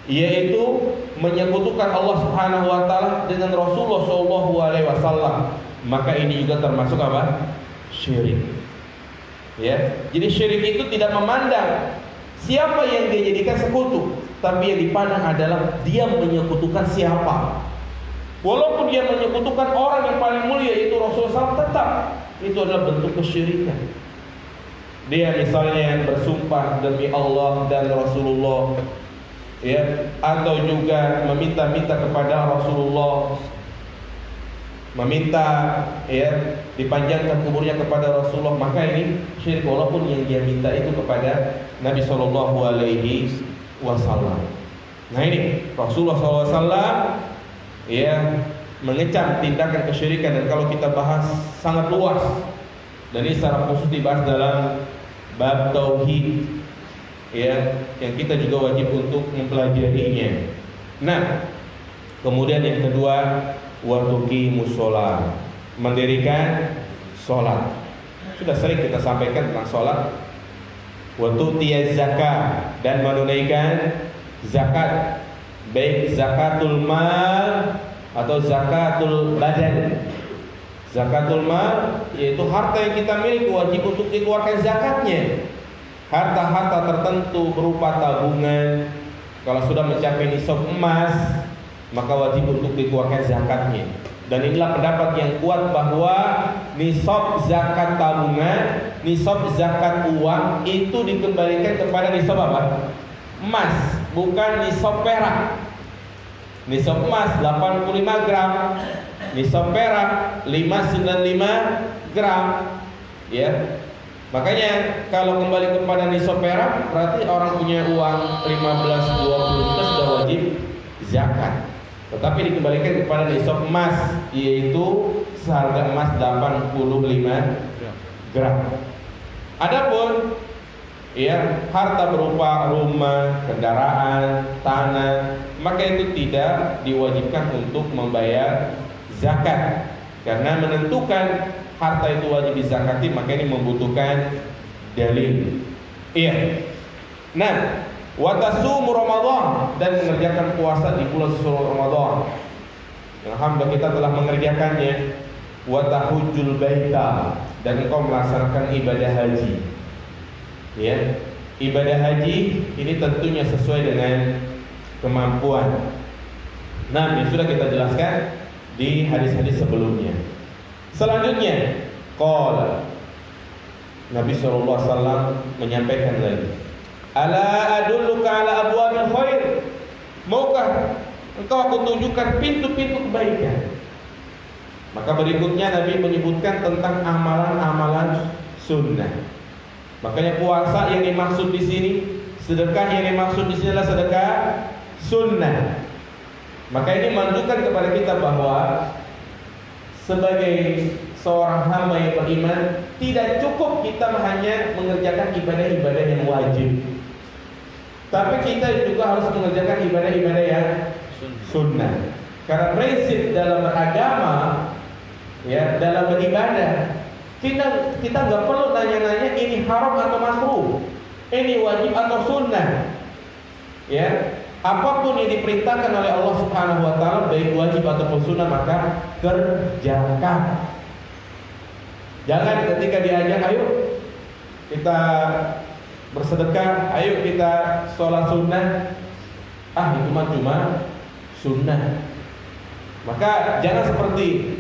yaitu menyekutukan Allah Subhanahu wa taala dengan Rasulullah sallallahu alaihi wasallam. Maka ini juga termasuk apa? Syirik. Jadi syirik itu tidak memandang siapa yang dia jadikan sekutu, tapi yang dipandang adalah dia menyekutukan siapa. Walaupun dia menyekutukan orang yang paling mulia, yaitu Rasulullah SAW, tetap itu adalah bentuk kesyirikan. Dia misalnya bersumpah demi Allah dan Rasulullah, atau juga meminta-minta kepada Rasulullah, meminta dipanjangkan kuburnya kepada Rasulullah, maka ini syirik, walaupun yang dia minta itu kepada Nabi Shallallahu Alaihi Wasallam. Nah ini Rasulullah SAW mengecam tindakan kesyirikan, dan kalau kita bahas sangat luas, dan ini secara khusus dibahas dalam bab tauhid, yang kita juga wajib untuk mempelajarinya. Nah, kemudian yang kedua, wa tuqimus shalah, mendirikan sholat. Sudah sering kita sampaikan tentang sholat. Wa tu'tiyaz zakat, dan menunaikan zakat, baik zakatul mal atau zakatul badan. Zakatul mal yaitu harta yang kita miliki, wajib untuk dikeluarkan zakatnya. Harta-harta tertentu berupa tabungan, kalau sudah mencapai nisab emas, maka wajib untuk dikeluarkan zakatnya. Dan inilah pendapat yang kuat bahwa nisab zakat tabungan, nisab zakat uang itu dikembalikan kepada nisab apa? Emas, bukan nisab perak. Nisab emas 85 gram, nisab perak 595 gram. Makanya kalau kembali kepada nisab perak, berarti orang punya uang 15-20 juta sudah wajib zakat. Tetapi dikembalikan kepada nisab emas, yaitu seharga emas 85 gram. Adapun ya harta berupa rumah, kendaraan, tanah, maka itu tidak diwajibkan untuk membayar zakat. Karena menentukan harta itu wajib dizakati, maka ini membutuhkan dalil. Iya. Nah, wa tasumu Ramadan, dan mengerjakan puasa di bulan suci Ramadan. Alhamdulillah kita telah mengerjakannya. Wa tahujjul baita, dan engkau melaksanakan ibadah haji. Ya, ibadah haji ini tentunya sesuai dengan kemampuan. Nah, ini sudah kita jelaskan di hadis-hadis sebelumnya. Selanjutnya, qala Nabi SAW menyampaikan lagi, ala adulluka ala abwabil khair, maukah engkau aku tunjukkan pintu-pintu kebaikan? Maka berikutnya Nabi menyebutkan tentang amalan-amalan sunnah. Makanya puasa yang dimaksud di sini, sedekah yang dimaksud di sini adalah sedekah sunnah. Maka ini menunjukkan kepada kita bahwa sebagai seorang hamba yang beriman, tidak cukup kita hanya mengerjakan ibadah-ibadah yang wajib, tapi kita juga harus mengerjakan ibadah-ibadah yang sunnah. Karena prinsip dalam beragama, ya, dalam beribadah, kita nggak perlu nanya-nanya ini haram atau makruh, ini wajib atau sunnah. Ya, apapun yang diperintahkan oleh Allah Subhanahu Wa Taala, baik wajib ataupun sunnah, maka kerjakan. Jangan ketika diajak, ayo kita bersedekah, ayo kita sholat sunnah, itu cuma sunnah. Maka jangan seperti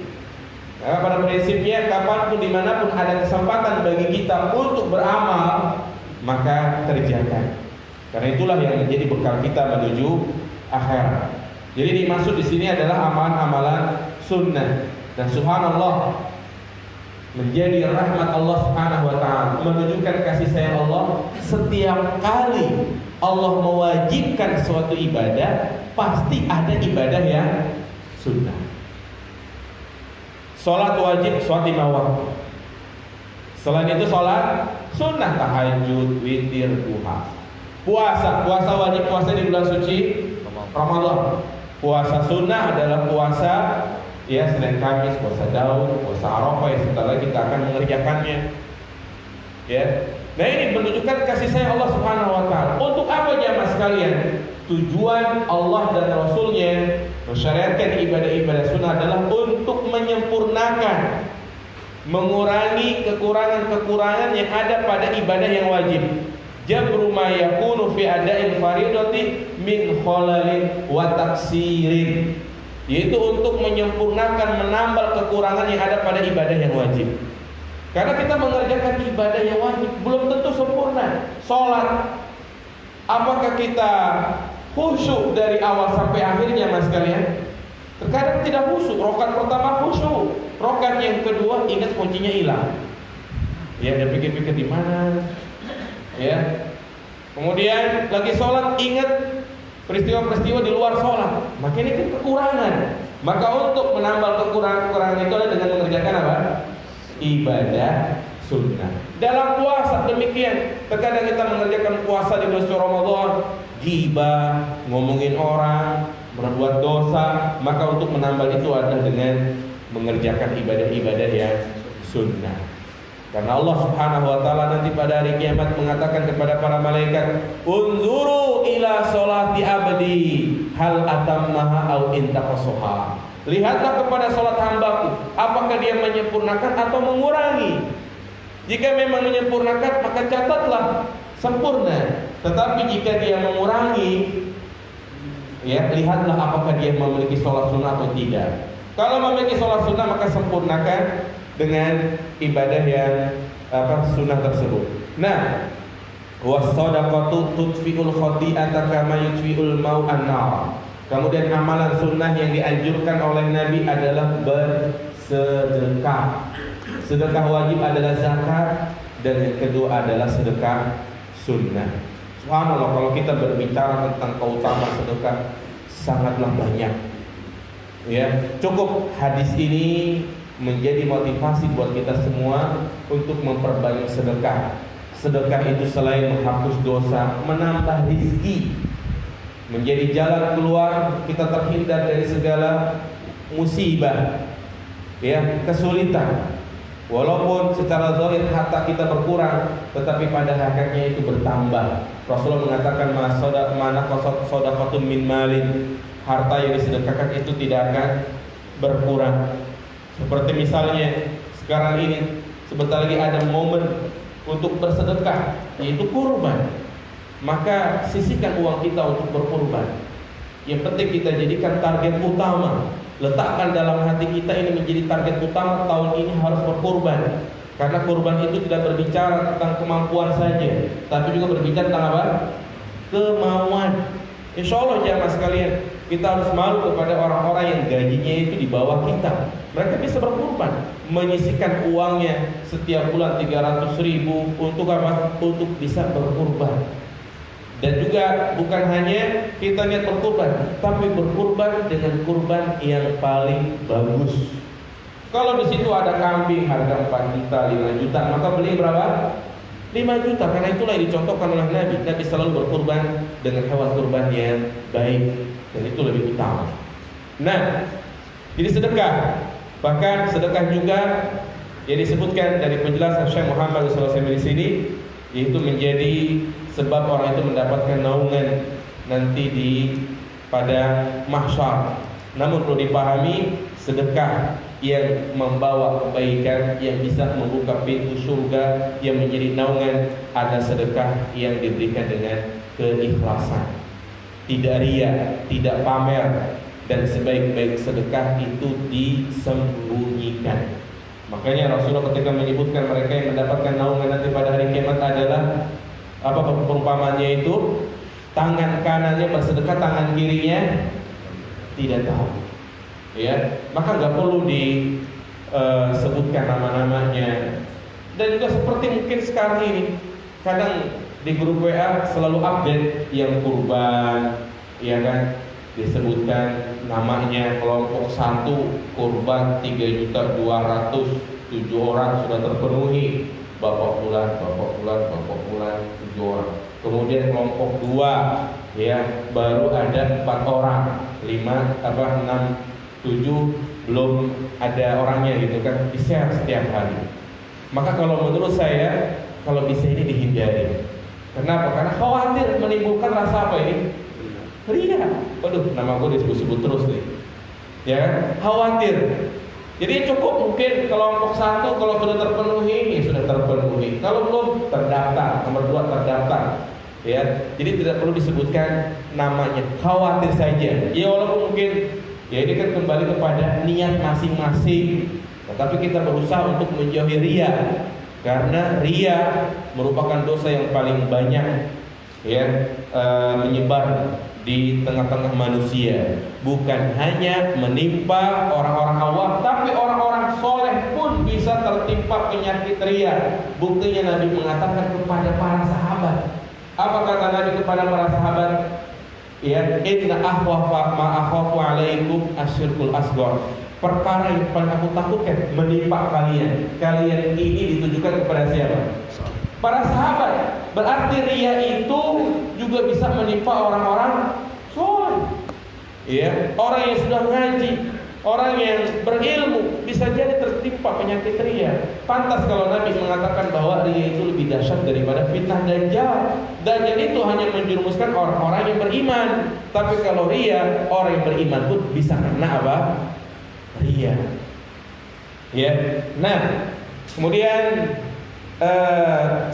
pada prinsipnya, kapanpun dimanapun ada kesempatan bagi kita untuk beramal, maka kerjakan. Karena itulah yang menjadi bekal kita menuju akhirat. Jadi dimaksud di sini adalah amalan-amalan sunnah. Dan subhanallah, menjadi rahmat Allah Subhanahu Wa Taala, menunjukkan kasih sayang Allah. Setiap kali Allah mewajibkan suatu ibadah, pasti ada ibadah yang sunnah. Sholat wajib, sholat lima waktu. Selain itu sholat sunnah, tahajud, witir, duha. Puasa wajib, puasa di bulan suci Ramadan. Puasa sunnah adalah puasa ya Senin Kamis, puasa Daud, puasa Arafah, yang sebentar lagi kita akan mengerjakannya. Ya. Nah, ini menunjukkan kasih sayang Allah Subhanahu Wa Taala. Untuk apa jamaah sekalian? Tujuan Allah dan Rasulnya mensyariatkan ibadah-ibadah sunnah adalah untuk menyempurnakan, mengurangi kekurangan-kekurangan yang ada pada ibadah yang wajib. Jabru ma yakunu fi ada'il fardhati min khalalin wa taksirin, yaitu untuk menyempurnakan, menambal kekurangan yang ada pada ibadah yang wajib. Karena kita mengerjakan ibadah yang wajib belum tentu sempurna. Sholat, apakah kita khusyuk dari awal sampai akhirnya, mas kalian? Terkadang tidak khusyuk. Rakaat pertama khusyuk, rakaat yang kedua ingat kuncinya hilang. Ya, dia pikir-pikir di mana. Ya. Kemudian lagi sholat ingat peristiwa-peristiwa di luar sholat. Maka ini kan kekurangan. Maka untuk menambal kekurangan-kekurangan itu adalah dengan mengerjakan apa? Ibadah sunnah. Dalam puasa demikian. Terkadang kita mengerjakan puasa di bulan Ramadan, ghibah, ngomongin orang, berbuat dosa. Maka untuk menambal itu adalah dengan mengerjakan ibadah-ibadah yang sunnah. Karena Allah Subhanahu Wa Taala nanti pada hari kiamat mengatakan kepada para malaikat, unzuru ila sholati abdi hal atammaha au intaqasaha. Lihatlah kepada sholat hambaku, apakah dia menyempurnakan atau mengurangi. Jika memang menyempurnakan, maka catatlah sempurna. Tetapi jika dia mengurangi, ya lihatlah apakah dia memiliki sholat sunnah atau tidak. Kalau memiliki sholat sunnah, maka sempurnakan dengan ibadah yang sunnah tersebut. Nah, was-shadaqatu tudfi'ul khati'ata kama yudfi'ul ma'u an-nar. Kemudian amalan sunnah yang dianjurkan oleh Nabi adalah bersedekah. Sedekah wajib adalah zakat, dan yang kedua adalah sedekah sunnah. Subhanallah, kalau kita berbicara tentang keutamaan sedekah sangatlah banyak. Ya, cukup hadis ini menjadi motivasi buat kita semua untuk memperbanyak sedekah. Sedekah itu selain menghapus dosa, menambah rezeki, menjadi jalan keluar kita terhindar dari segala musibah, ya, kesulitan. Walaupun secara zahir harta kita berkurang, tetapi pada hakikatnya itu bertambah. Rasulullah mengatakan mana shadaqatun min malin, harta yang disedekahkan itu tidak akan berkurang. Seperti misalnya sekarang ini sebentar lagi ada momen untuk bersedekah, yaitu kurban. Maka sisihkan uang kita untuk berkurban. Yang penting kita jadikan target utama, letakkan dalam hati kita ini menjadi target utama, tahun ini harus berkurban. Karena kurban itu tidak berbicara tentang kemampuan saja, tapi juga berbicara tentang apa? Kemauan. Insya Allah jamaah sekalian, kita harus malu kepada orang-orang yang gajinya itu di bawah kita. Mereka bisa berkurban, menyisihkan uangnya setiap bulan 300.000 untuk apa? Untuk bisa berkurban. Dan juga bukan hanya kita niat berkurban, tapi berkurban dengan kurban yang paling bagus. Kalau di situ ada kambing harga 4 juta, 5 juta, maka beli berapa? 5 juta. Karena itulah yang dicontohkan oleh Nabi. Nabi selalu berkurban dengan hewan kurban yang baik, dan itu lebih utama. Nah, jadi sedekah. Bahkan sedekah juga yang disebutkan dari penjelasan Syekh Muhammad SAW di sini, yaitu menjadi sebab orang itu mendapatkan naungan nanti pada mahsyar. Namun perlu dipahami, sedekah yang membawa kebaikan, yang bisa membuka pintu surga, yang menjadi naungan, ada sedekah yang diberikan dengan keikhlasan, tidak ria, tidak pamer, dan sebaik-baik sedekah itu disembunyikan. Makanya Rasulullah ketika menyebutkan mereka yang mendapatkan naungan nanti pada hari kiamat adalah apa perumpamannya itu? Tangan kanannya bersedekah, tangan kirinya tidak tahu. Ya, maka nggak perlu disebutkan nama-namanya. Dan juga seperti mungkin sekarang ini, kadang di grup WA selalu update yang kurban, ya kan? Disebutkan namanya, kelompok 1 kurban 3.200.000, 7 orang sudah terpenuhi. Bapak bulan, 7 orang. Kemudian kelompok 2, ya, baru ada 4 orang, 6, 7 belum ada orangnya gitu kan, di-share setiap hari. Maka kalau menurut saya, kalau bisa ini dihindari. Kenapa? Karena khawatir menimbulkan rasa apa ini? Ria. Waduh, nama gue disebut-sebut terus nih. Ya, khawatir. Jadi cukup mungkin kelompok 1 kalau sudah terpenuhi, ya sudah terpenuhi. Kalau belum, terdaftar, nomor 2 terdaftar. Ya, jadi tidak perlu disebutkan namanya, khawatir saja. Ya walaupun mungkin, ya ini kan kembali kepada niat masing-masing. Tetapi kita berusaha untuk menjauhi ria, karena ria merupakan dosa yang paling banyak, ya, menyebar di tengah-tengah manusia. Bukan hanya menimpa orang-orang awam, tapi orang-orang soleh pun bisa tertimpa penyakit ria. Buktinya Nabi mengatakan kepada para sahabat. Apa kata Nabi kepada para sahabat? Ya, inna akhwafa ma akhafu alaikum asyirkul asghar. Perkara yang paling aku takutkan menimpa kalian. Kalian ini ditujukan kepada siapa? Para sahabat. Berarti ria itu juga bisa menimpa orang-orang soleh. Ya, orang yang sudah ngaji, orang yang berilmu bisa jadi tertimpa penyakit ria. Pantas kalau Nabi mengatakan bahwa ria itu lebih dahsyat daripada fitnah dajjal. Dajjal itu hanya menjerumuskan orang-orang yang beriman. Tapi kalau ria, orang yang beriman pun bisa kena apa? Ria. Ya. Nah, kemudian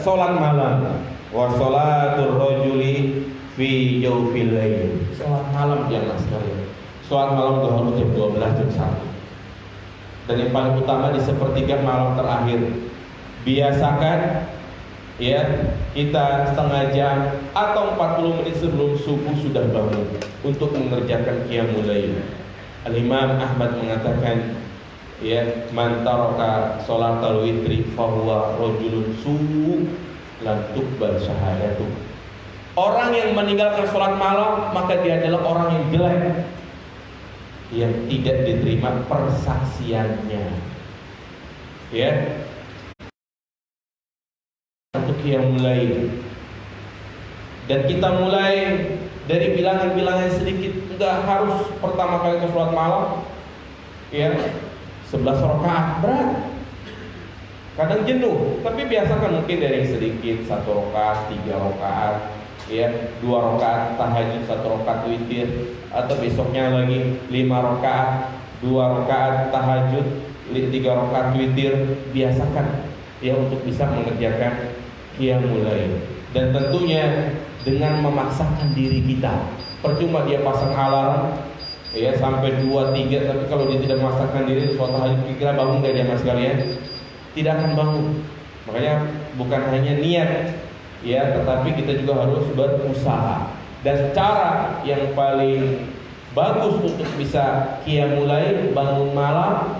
sholat malam. Wa sholatur rajuli fi jawfil lail. Sholat malam jamaah sekalian. Sholat malam itu harus jam 12 jam 1. Dan yang paling utama di sepertiga malam terakhir. Biasakan, ya, kita setengah jam atau 40 menit sebelum subuh sudah bangun untuk mengerjakan qiyamul lail. Al-Imam Ahmad mengatakan, ya, man taraka sholatal witri fahuwa rajulun su' lam tuqbal syahadatu. Orang yang meninggalkan sholat malam, maka dia adalah orang yang jelek, yang tidak diterima persaksiannya. Ya. Untuk qiyamul lail. Dan kita mulai dari bilangan-bilangan sedikit, enggak harus pertama kali ke sholat malam. Ya. 11 rakaat berat. Kadang jenuh, tapi biasakan mungkin dari sedikit, 1 rakaat, 3 rakaat, ya, 2 rakaat tahajud, 1 rakaat witir, atau besoknya lagi 5 rakaat, 2 rakaat tahajud, 3 rakaat witir. Biasakan ya untuk bisa mengerjakan qiyamul lail. Dan tentunya dengan memaksakan diri kita. Percuma dia pasang alarm ya sampai 2, 3, tapi kalau dia tidak memaksakan diri sholat tahajud, kira bangun gak jamaah sekalian? Tidak akan bangun. Makanya bukan hanya niat ya, tetapi kita juga harus berusaha. Dan cara yang paling bagus untuk bisa qiyamul lail, bangun malam,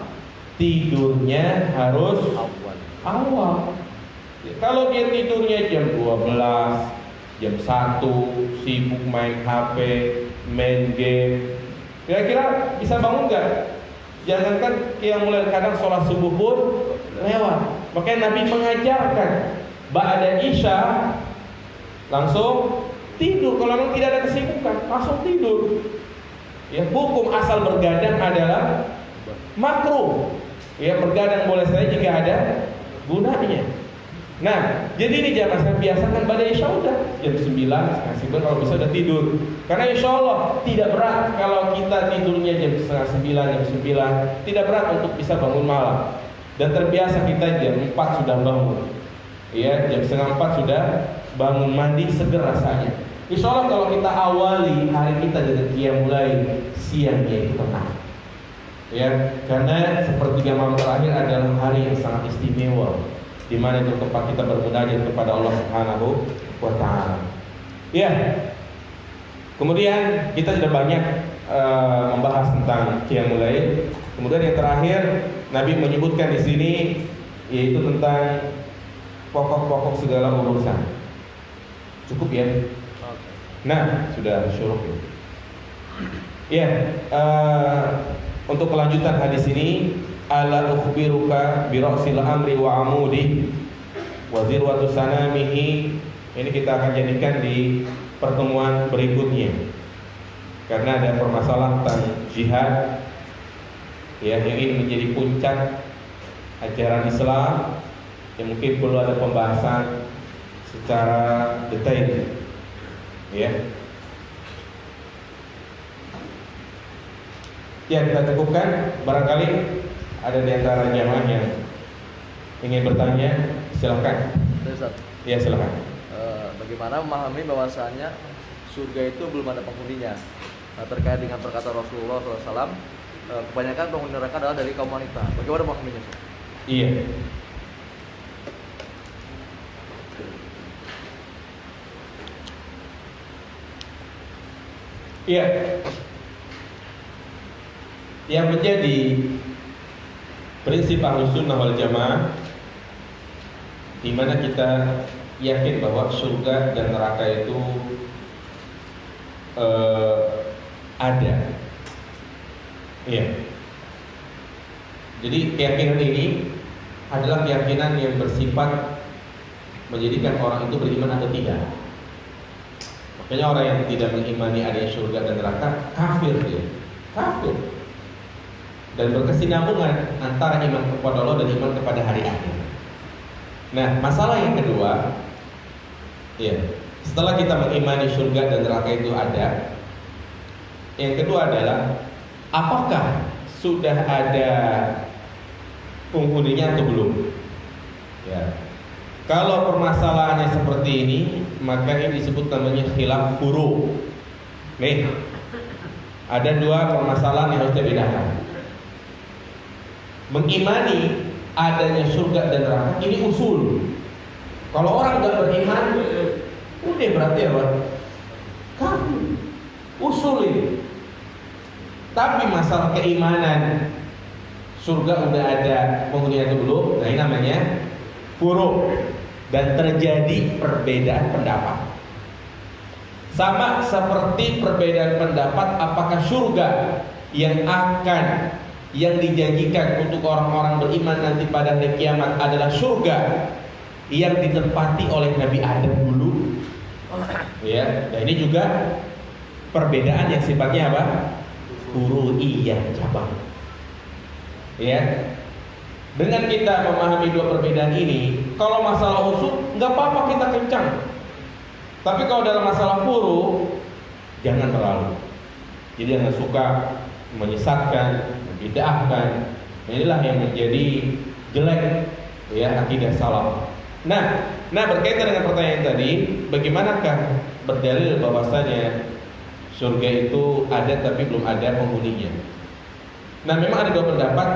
tidurnya harus awal. Ya, kalau dia tidurnya jam 12, jam 1, sibuk main HP, main game, kira-kira bisa bangun gak? Jangankan qiyamul lail, kadang sholat subuh pun lewat. Makanya Nabi mengajarkan ba'da isya langsung tidur. Kalau memang tidak ada kesibukan, langsung tidur. Ya, hukum asal bergadang adalah makruh. Ya, bergadang boleh saja jika ada gunanya. Nah, jadi ini jangan saya biasakan pada isya udah jam 9, setengah 9 kalau bisa udah tidur. Karena insya Allah tidak berat kalau kita tidurnya jam setengah 9, jam 9. Tidak berat untuk bisa bangun malam. Dan terbiasa kita jam 4 sudah bangun. Ya, jam setengah 4 sudah bangun, mandi, seger rasanya. Insya Allah kalau kita awali hari kita dengan qiyamul lail, siangnya itu tenang. Ya, karena sepertiga malam terakhir adalah hari yang sangat istimewa, di mana itu tempat kita bermunajat kepada Allah Subhanahu wa taala. Ya. Kemudian kita sudah banyak membahas tentang qiyamul lail. Kemudian yang terakhir Nabi menyebutkan di sini yaitu tentang pokok-pokok segala urusan. Cukup ya? Nah, sudah syuruk ya. Ya, untuk kelanjutan hadis ini, ala ukhbiruka bi ra'sil amri wa amudi wa zirwatu sanamihi. Ini kita akan jadikan di pertemuan berikutnya. Karena ada permasalahan tentang jihad ya, yang ini menjadi puncak ajaran Islam yang mungkin perlu ada pembahasan secara detail. Ya. Ya, kita cukupkan. Barangkali ada di antara jamaah yang ingin bertanya, silakan. Ya, silakan. Bagaimana memahami bahwasannya surga itu belum ada penghuninya? Nah, terkait dengan perkataan Rasulullah SAW, kebanyakan penghuni neraka adalah dari kaum wanita. Bagaimana memahaminya? Iya. Iya. Yang menjadi prinsip Ahlus Sunnah wal Jamaah, di mana kita yakin bahwa surga dan neraka itu ada. Iya. Jadi keyakinan ini adalah keyakinan yang bersifat menjadikan orang itu beriman atau tidak. Makanya orang yang tidak mengimani adanya surga dan neraka kafir dia, kafir. Dan berkesinambungan antara iman kepada Allah dan iman kepada hari akhir. Nah, masalah yang kedua, ya, setelah kita mengimani surga dan neraka itu ada, yang kedua adalah apakah sudah ada penghuninya atau belum? Ya. Kalau permasalahannya seperti ini, maka ini disebut namanya khilaf furu'. Nih, ada dua permasalahan yang harus kita bedakan. Mengimani adanya surga dan neraka ini usul. Kalau orang nggak beriman, udah berarti apa? Kafir. Usul ini. Tapi masalah keimanan, surga udah ada penghuni atau belum? Nah, ini namanya furu'. Dan terjadi perbedaan pendapat. Sama seperti perbedaan pendapat apakah surga yang akan yang dijanjikan untuk orang-orang beriman nanti pada hari kiamat adalah surga yang ditempati oleh Nabi Adam dulu. Ya, dan ini juga perbedaan yang sifatnya apa? Furu'iyah, cabang. Ya. Dengan kita memahami dua perbedaan ini, kalau masalah usul nggak apa-apa kita kencang. Tapi kalau dalam masalah furu, jangan terlalu. Jadi jangan suka menyesatkan, membid'ahkan. Inilah yang menjadi jelek ya akidah salaf. Nah berkaitan dengan pertanyaan tadi, bagaimanakah berdalil bahwasanya surga itu ada tapi belum ada penghuninya? Nah, memang ada dua pendapat.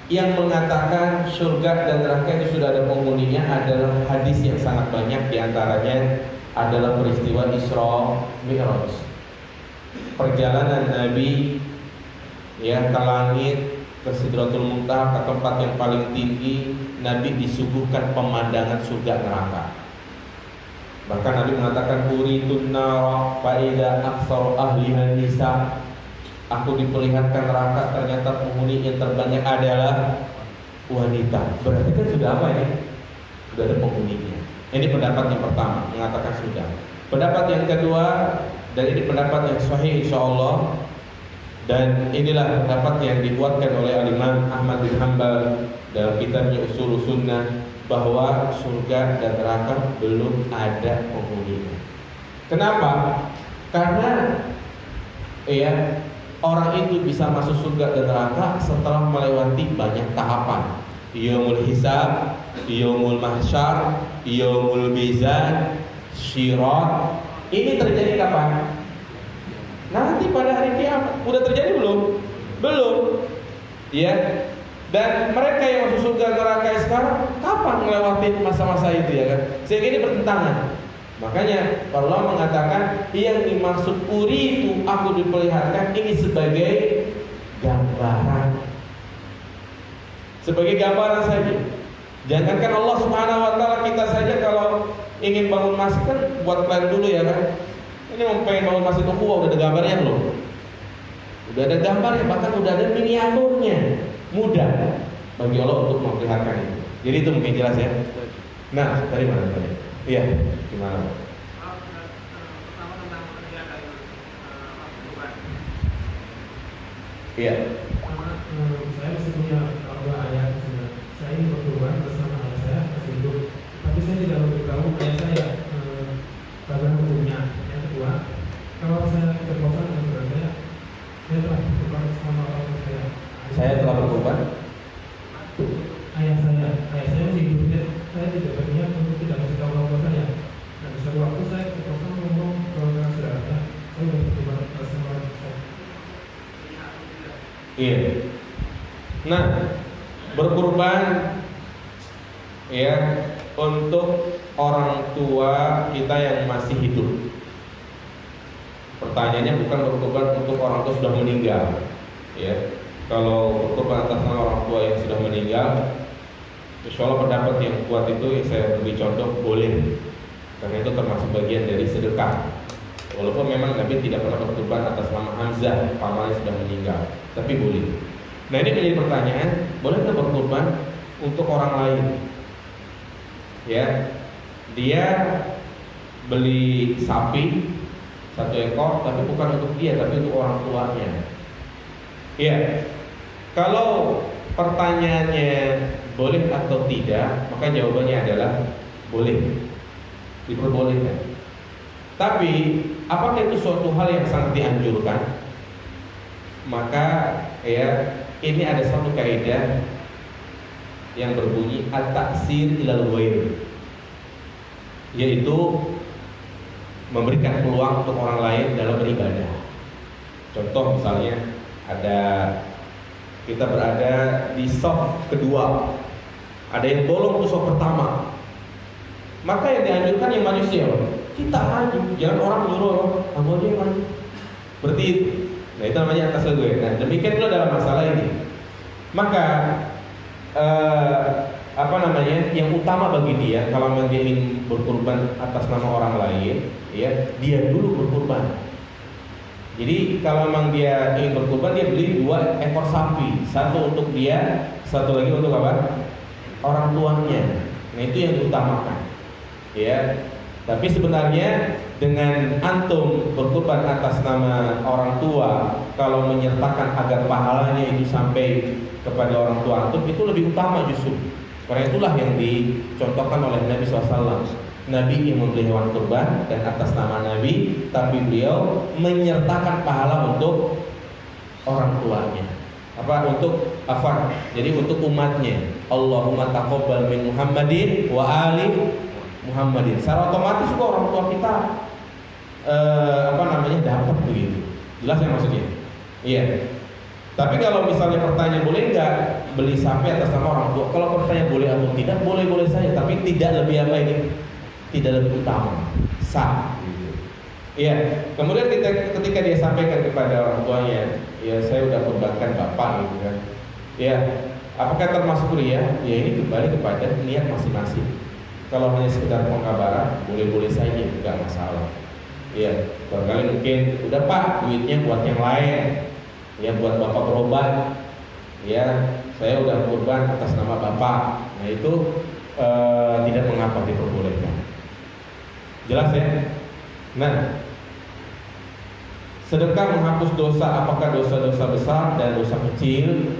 Yang mengatakan surga dan neraka itu sudah ada penghuninya adalah hadis yang sangat banyak, diantaranya adalah peristiwa Isra Mi'raj, perjalanan Nabi ya ke langit, ke Sidratul Muntaha, ke tempat yang paling tinggi. Nabi disuguhkan pemandangan surga neraka. Bahkan Nabi mengatakan uritun nara fa idza aktsaru ahliha nisa. Aku diperlihatkan neraka, ternyata penghuni yang terbanyak adalah wanita. Berarti kan sudah apa ya? Sudah ada penghuninya. Ini pendapat yang pertama, mengatakan sudah. Pendapat yang kedua, dan ini pendapat yang sahih insyaallah, dan inilah pendapat yang dikuatkan oleh Imam Ahmad bin Hanbal dalam kitabnya Ushulus Sunnah, bahwa surga dan neraka belum ada penghuninya. Kenapa? Karena orang itu bisa masuk surga dan neraka setelah melewati banyak tahapan. Yaumul hisab, yaumul mahsyar, yaumul mizan, syirat. Ini terjadi kapan? Nanti pada hari kiamat. Udah terjadi belum? Belum. Ya. Dan mereka yang masuk surga neraka sekarang kapan melewati masa-masa itu ya kan? Sehingga ini bertentangan. Makanya para ulama mengatakan yang dimaksud uri itu aku diperlihatkan ini sebagai gambaran. Sebagai gambaran saja. Jangankan Allah Subhanahu wa taala, kita saja kalau ingin bangun masjid kan buat plan dulu ya kan. Ini mau pengen bangun masjid itu udah ada gambarnya belum? Udah ada gambarnya, bahkan udah ada miniaturnya. Mudah bagi Allah untuk memperlihatkan itu. Jadi itu mungkin jelas ya. Nah, dari mana tadi? Iya, gimana? Pertama tentang penglihatan berkorban. Iya. Karena saya masih punya dua ayat. Saya ingin berkorban bersama ayah saya masih hidup, tapi saya tidak memberitahu ayah saya bagaimana hukumnya. Yang kedua, kalau saya keceplosan dengan saudara saya telah berkorban bersama orang tua saya. Saya telah berkorban. Ayah saya masih hidup. Saya tidak berniat untuk tidak kasih tahu orang tua saya. Dan suatu waktu saya keceplosan ngomong ke saudara saya sudah berkorban bersama orang tua saya. Iya. Nah, berkorban ya untuk orang tua kita yang masih hidup. Pertanyaannya bukan berkorban untuk orang tua sudah meninggal. Ya, kalau berkorban atas nama orang tua yang sudah meninggal, insya Allah pendapat yang kuat itu yang saya beri contoh boleh, karena itu termasuk bagian dari sedekah. Walaupun memang Nabi tidak pernah berkorban atas nama Hamzah, pamannya sudah meninggal, tapi boleh. Nah ini menjadi pertanyaan, boleh nggak berkorban untuk orang lain? Ya, dia beli sapi 1 ekor, tapi bukan untuk dia, tapi untuk orang tuanya. Ya, kalau pertanyaannya boleh atau tidak, maka jawabannya adalah boleh, diperbolehkan. Tapi apakah itu suatu hal yang sangat dianjurkan? Maka ya ini ada satu kaidah yang berbunyi at-taksir ilal ghair, yaitu memberikan peluang untuk orang lain dalam beribadah. Contoh misalnya kita berada di shaf kedua, ada yang bolong ke shaf pertama, maka yang dianjurkan yang maju siapa? Kita maju, jangan orang nyuruh kamu aja yang maju. Berarti itu. Nah itu namanya atas gue. Nah demikian pula dalam masalah ini. Maka yang utama bagi dia kalau dia ingin berkorban atas nama orang lain, ya dia dulu berkorban. Jadi kalau memang dia ingin berkurban, dia beli 2 ekor sapi, satu untuk dia, satu lagi untuk apa? Orang tuanya. Nah itu yang diutamakan, ya. Tapi sebenarnya dengan antum berkurban atas nama orang tua, kalau menyertakan agar pahalanya itu sampai kepada orang tua antum, itu lebih utama justru. Karena itulah yang dicontohkan oleh Nabi SAW. Nabi yang membeli hewan kurban dan atas nama Nabi, tapi beliau menyertakan pahala untuk orang tuanya. Untuk jadi untuk umatnya. Allahumma taqabbal min Muhammadin wa ali Muhammadin. Secara otomatis juga orang tua kita dapat begitu. Jelas ya maksudnya? Iya. Tapi kalau misalnya pertanyaan boleh nggak beli sapi atas nama orang tua? Kalau pertanyaan boleh atau tidak, boleh saja. Tapi tidak lebih tidak lebih utama, sah. Iya. Kemudian ketika dia sampaikan kepada orang tuanya, ya saya udah kurbankan bapak gitu kan. Ya, apakah termasuk riya? Ya ini kembali kepada niat masing-masing. Kalau hanya sekedar pengabaran, boleh saja, tidak masalah. Iya. Barangkali mungkin udah Pak, duitnya buat yang lain. Ya buat bapak berobat. Ya, saya udah kurban atas nama bapak. Nah itu tidak mengapa diperbolehkan. Jelas ya? Nah, sedekah menghapus dosa, apakah dosa-dosa besar dan dosa kecil?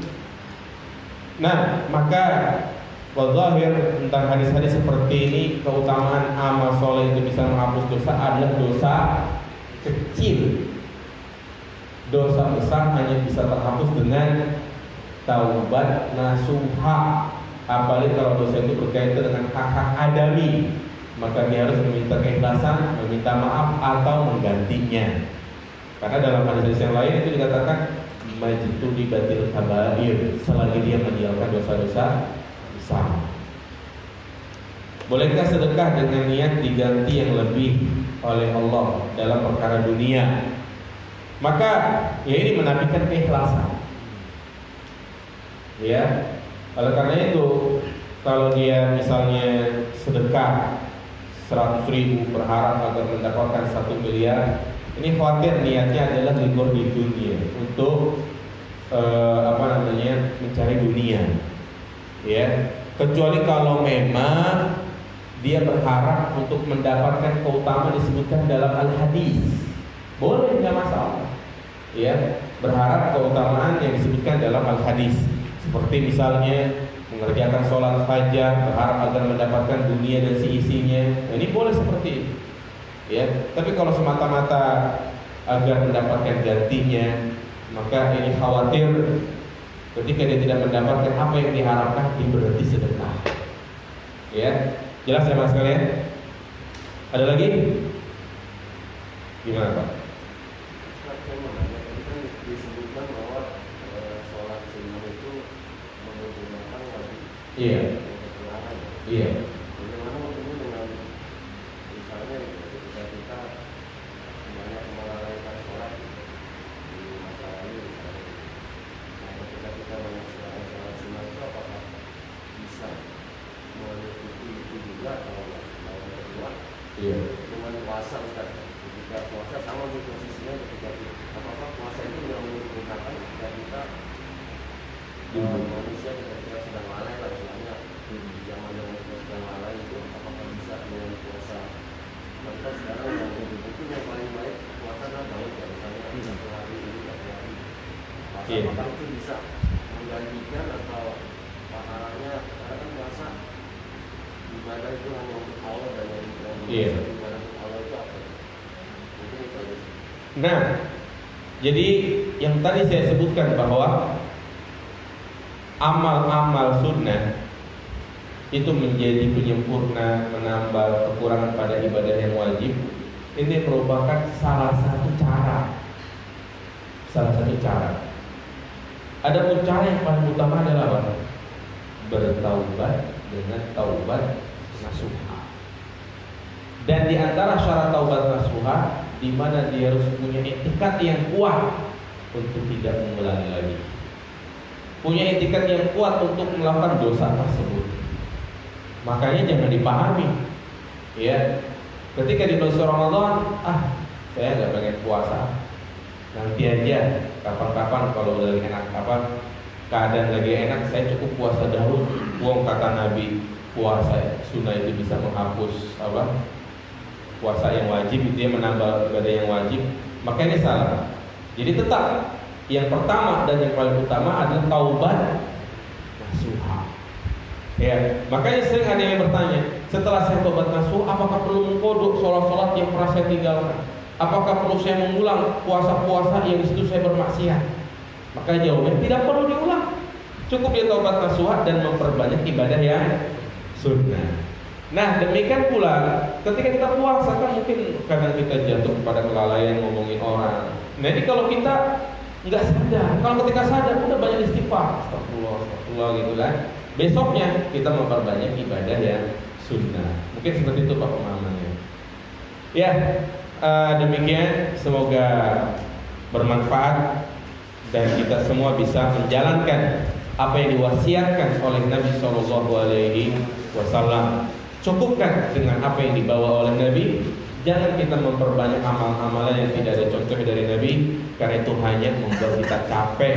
Nah, maka wazahir tentang hadis-hadis seperti ini, keutamaan amal soleh itu bisa menghapus dosa adalah dosa kecil. Dosa besar hanya bisa terhapus dengan taubat nasuha. Apalagi kalau dosa itu berkaitan dengan hak-hak adami, maka dia harus meminta keikhlasan, meminta maaf atau menggantinya. Karena dalam hadis yang lain itu dikatakan majtu di batil kabair, selagi dia meninggalkan dosa-dosa besar. Bolehkah sedekah dengan niat diganti yang lebih oleh Allah dalam perkara dunia? Maka ya ini menafikan keikhlasan. Ya, oleh karena itu kalau dia misalnya sedekah 100.000 berharap agar mendapatkan 1 miliar, ini khawatir niatnya adalah libur di dunia untuk mencari dunia. Ya, kecuali kalau memang dia berharap untuk mendapatkan keutamaan disebutkan dalam al-hadis, boleh, tidak masalah. Ya, berharap keutamaan yang disebutkan dalam al-hadis, seperti misalnya mengerjakan sholat fajar, berharap agar mendapatkan dunia dan seisinya. Nah, ini boleh seperti itu. Ya, tapi kalau semata-mata agar mendapatkan gantinya, maka ini khawatir ketika dia tidak mendapatkan apa yang diharapkan, dia berhenti sedekah. Ya, jelas ya mas sekalian? Ada lagi? Gimana Pak? Disebutkan bahwa sholat sunnah itu menggunakan wajib. Iya. Iya. Bagaimana maksudnya dengan misalnya ketika kita banyak melalaikan sholat di masa lalu misalnya, nah ketika kita banyak sholat sunnah itu apakah bisa mengikuti itu juga atau lawan kedua? Iya. Dengan puasa Ustaz, ketika puasa sama di posisinya ketika apakah puasa itu tidak menggunakan ketika kita manusia ketika sedang lalai lah istilahnya, zaman kita sedang lalai itu apakah bisa dengan puasa? Maka sekarang yang mungkin yang paling baik puasa kan kalau misalnya 1 hari ini 1 hari puasa, apakah itu bisa menggantikan atau pahalanya? Karena kan puasa ibadah itu hanya untuk Allah dan yang ibadah untuk Allah itu apa? Mungkin itu aja. Nah, jadi yang tadi saya sebutkan bahwa amal-amal sunnah itu menjadi penyempurna, menambah kekurangan pada ibadah yang wajib. Ini merupakan salah satu cara. Ada pun cara yang paling utama adalah apa? Bertaubat dengan taubat nasuha. Dan di antara syarat taubat nasuha, di mana dia harus punya etikat yang kuat untuk tidak mengulangi lagi. Punya etikat yang kuat untuk melakukan dosa tersebut. Makanya jangan dipahami, ya. Ketika di bulan Ramadan, saya nggak pengen puasa. nanti aja, kapan-kapan kalau lagi enak keadaan lagi enak, saya cukup puasa dahulu. Kata Nabi, puasa sunnah itu bisa menghapus puasa yang wajib, itu yang menambah ibadah yang wajib. Maka ini salah. Jadi tetap yang pertama dan yang paling utama adalah taubat nasuha. Ya, makanya sering ada yang bertanya, setelah saya taubat nasuha, apakah perlu mengkodok sholat-sholat yang pernah saya tinggalkan? Apakah perlu saya mengulang puasa-puasa yang di situ saya bermaksiat? Maka jawabnya tidak perlu diulang. Cukup dia taubat nasuha dan memperbanyak ibadah yang sunnah. Nah, demikian pula ketika kita puasa kan mungkin kadang kita jatuh pada kelalaian ngomongin orang. Nah, ini kalau kita nggak sadar, kalau ketika sadar udah banyak istighfar, astagfirullah gitu kan. Besoknya kita memperbanyak ibadah yang sunnah. Mungkin seperti itu Pak pemahamannya. Ya, demikian, semoga bermanfaat dan kita semua bisa menjalankan apa yang diwasiatkan oleh Nabi Shallallahu Alaihi Wasallam. Cukupkan dengan apa yang dibawa oleh Nabi. Jangan kita memperbanyak amal-amalan yang tidak ada contoh dari Nabi, karena itu hanya membuat kita capek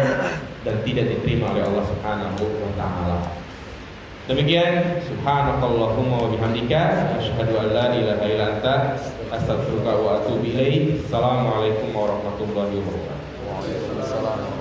dan tidak diterima oleh Allah Subhanahu wa taala. Demikian, subhanakallahumma wa bihamdika asyhadu an la ilaha illa anta astaghfiruka wa atubu ilaik. Assalamualaikum warahmatullahi wabarakatuh. Waalaikumsalam.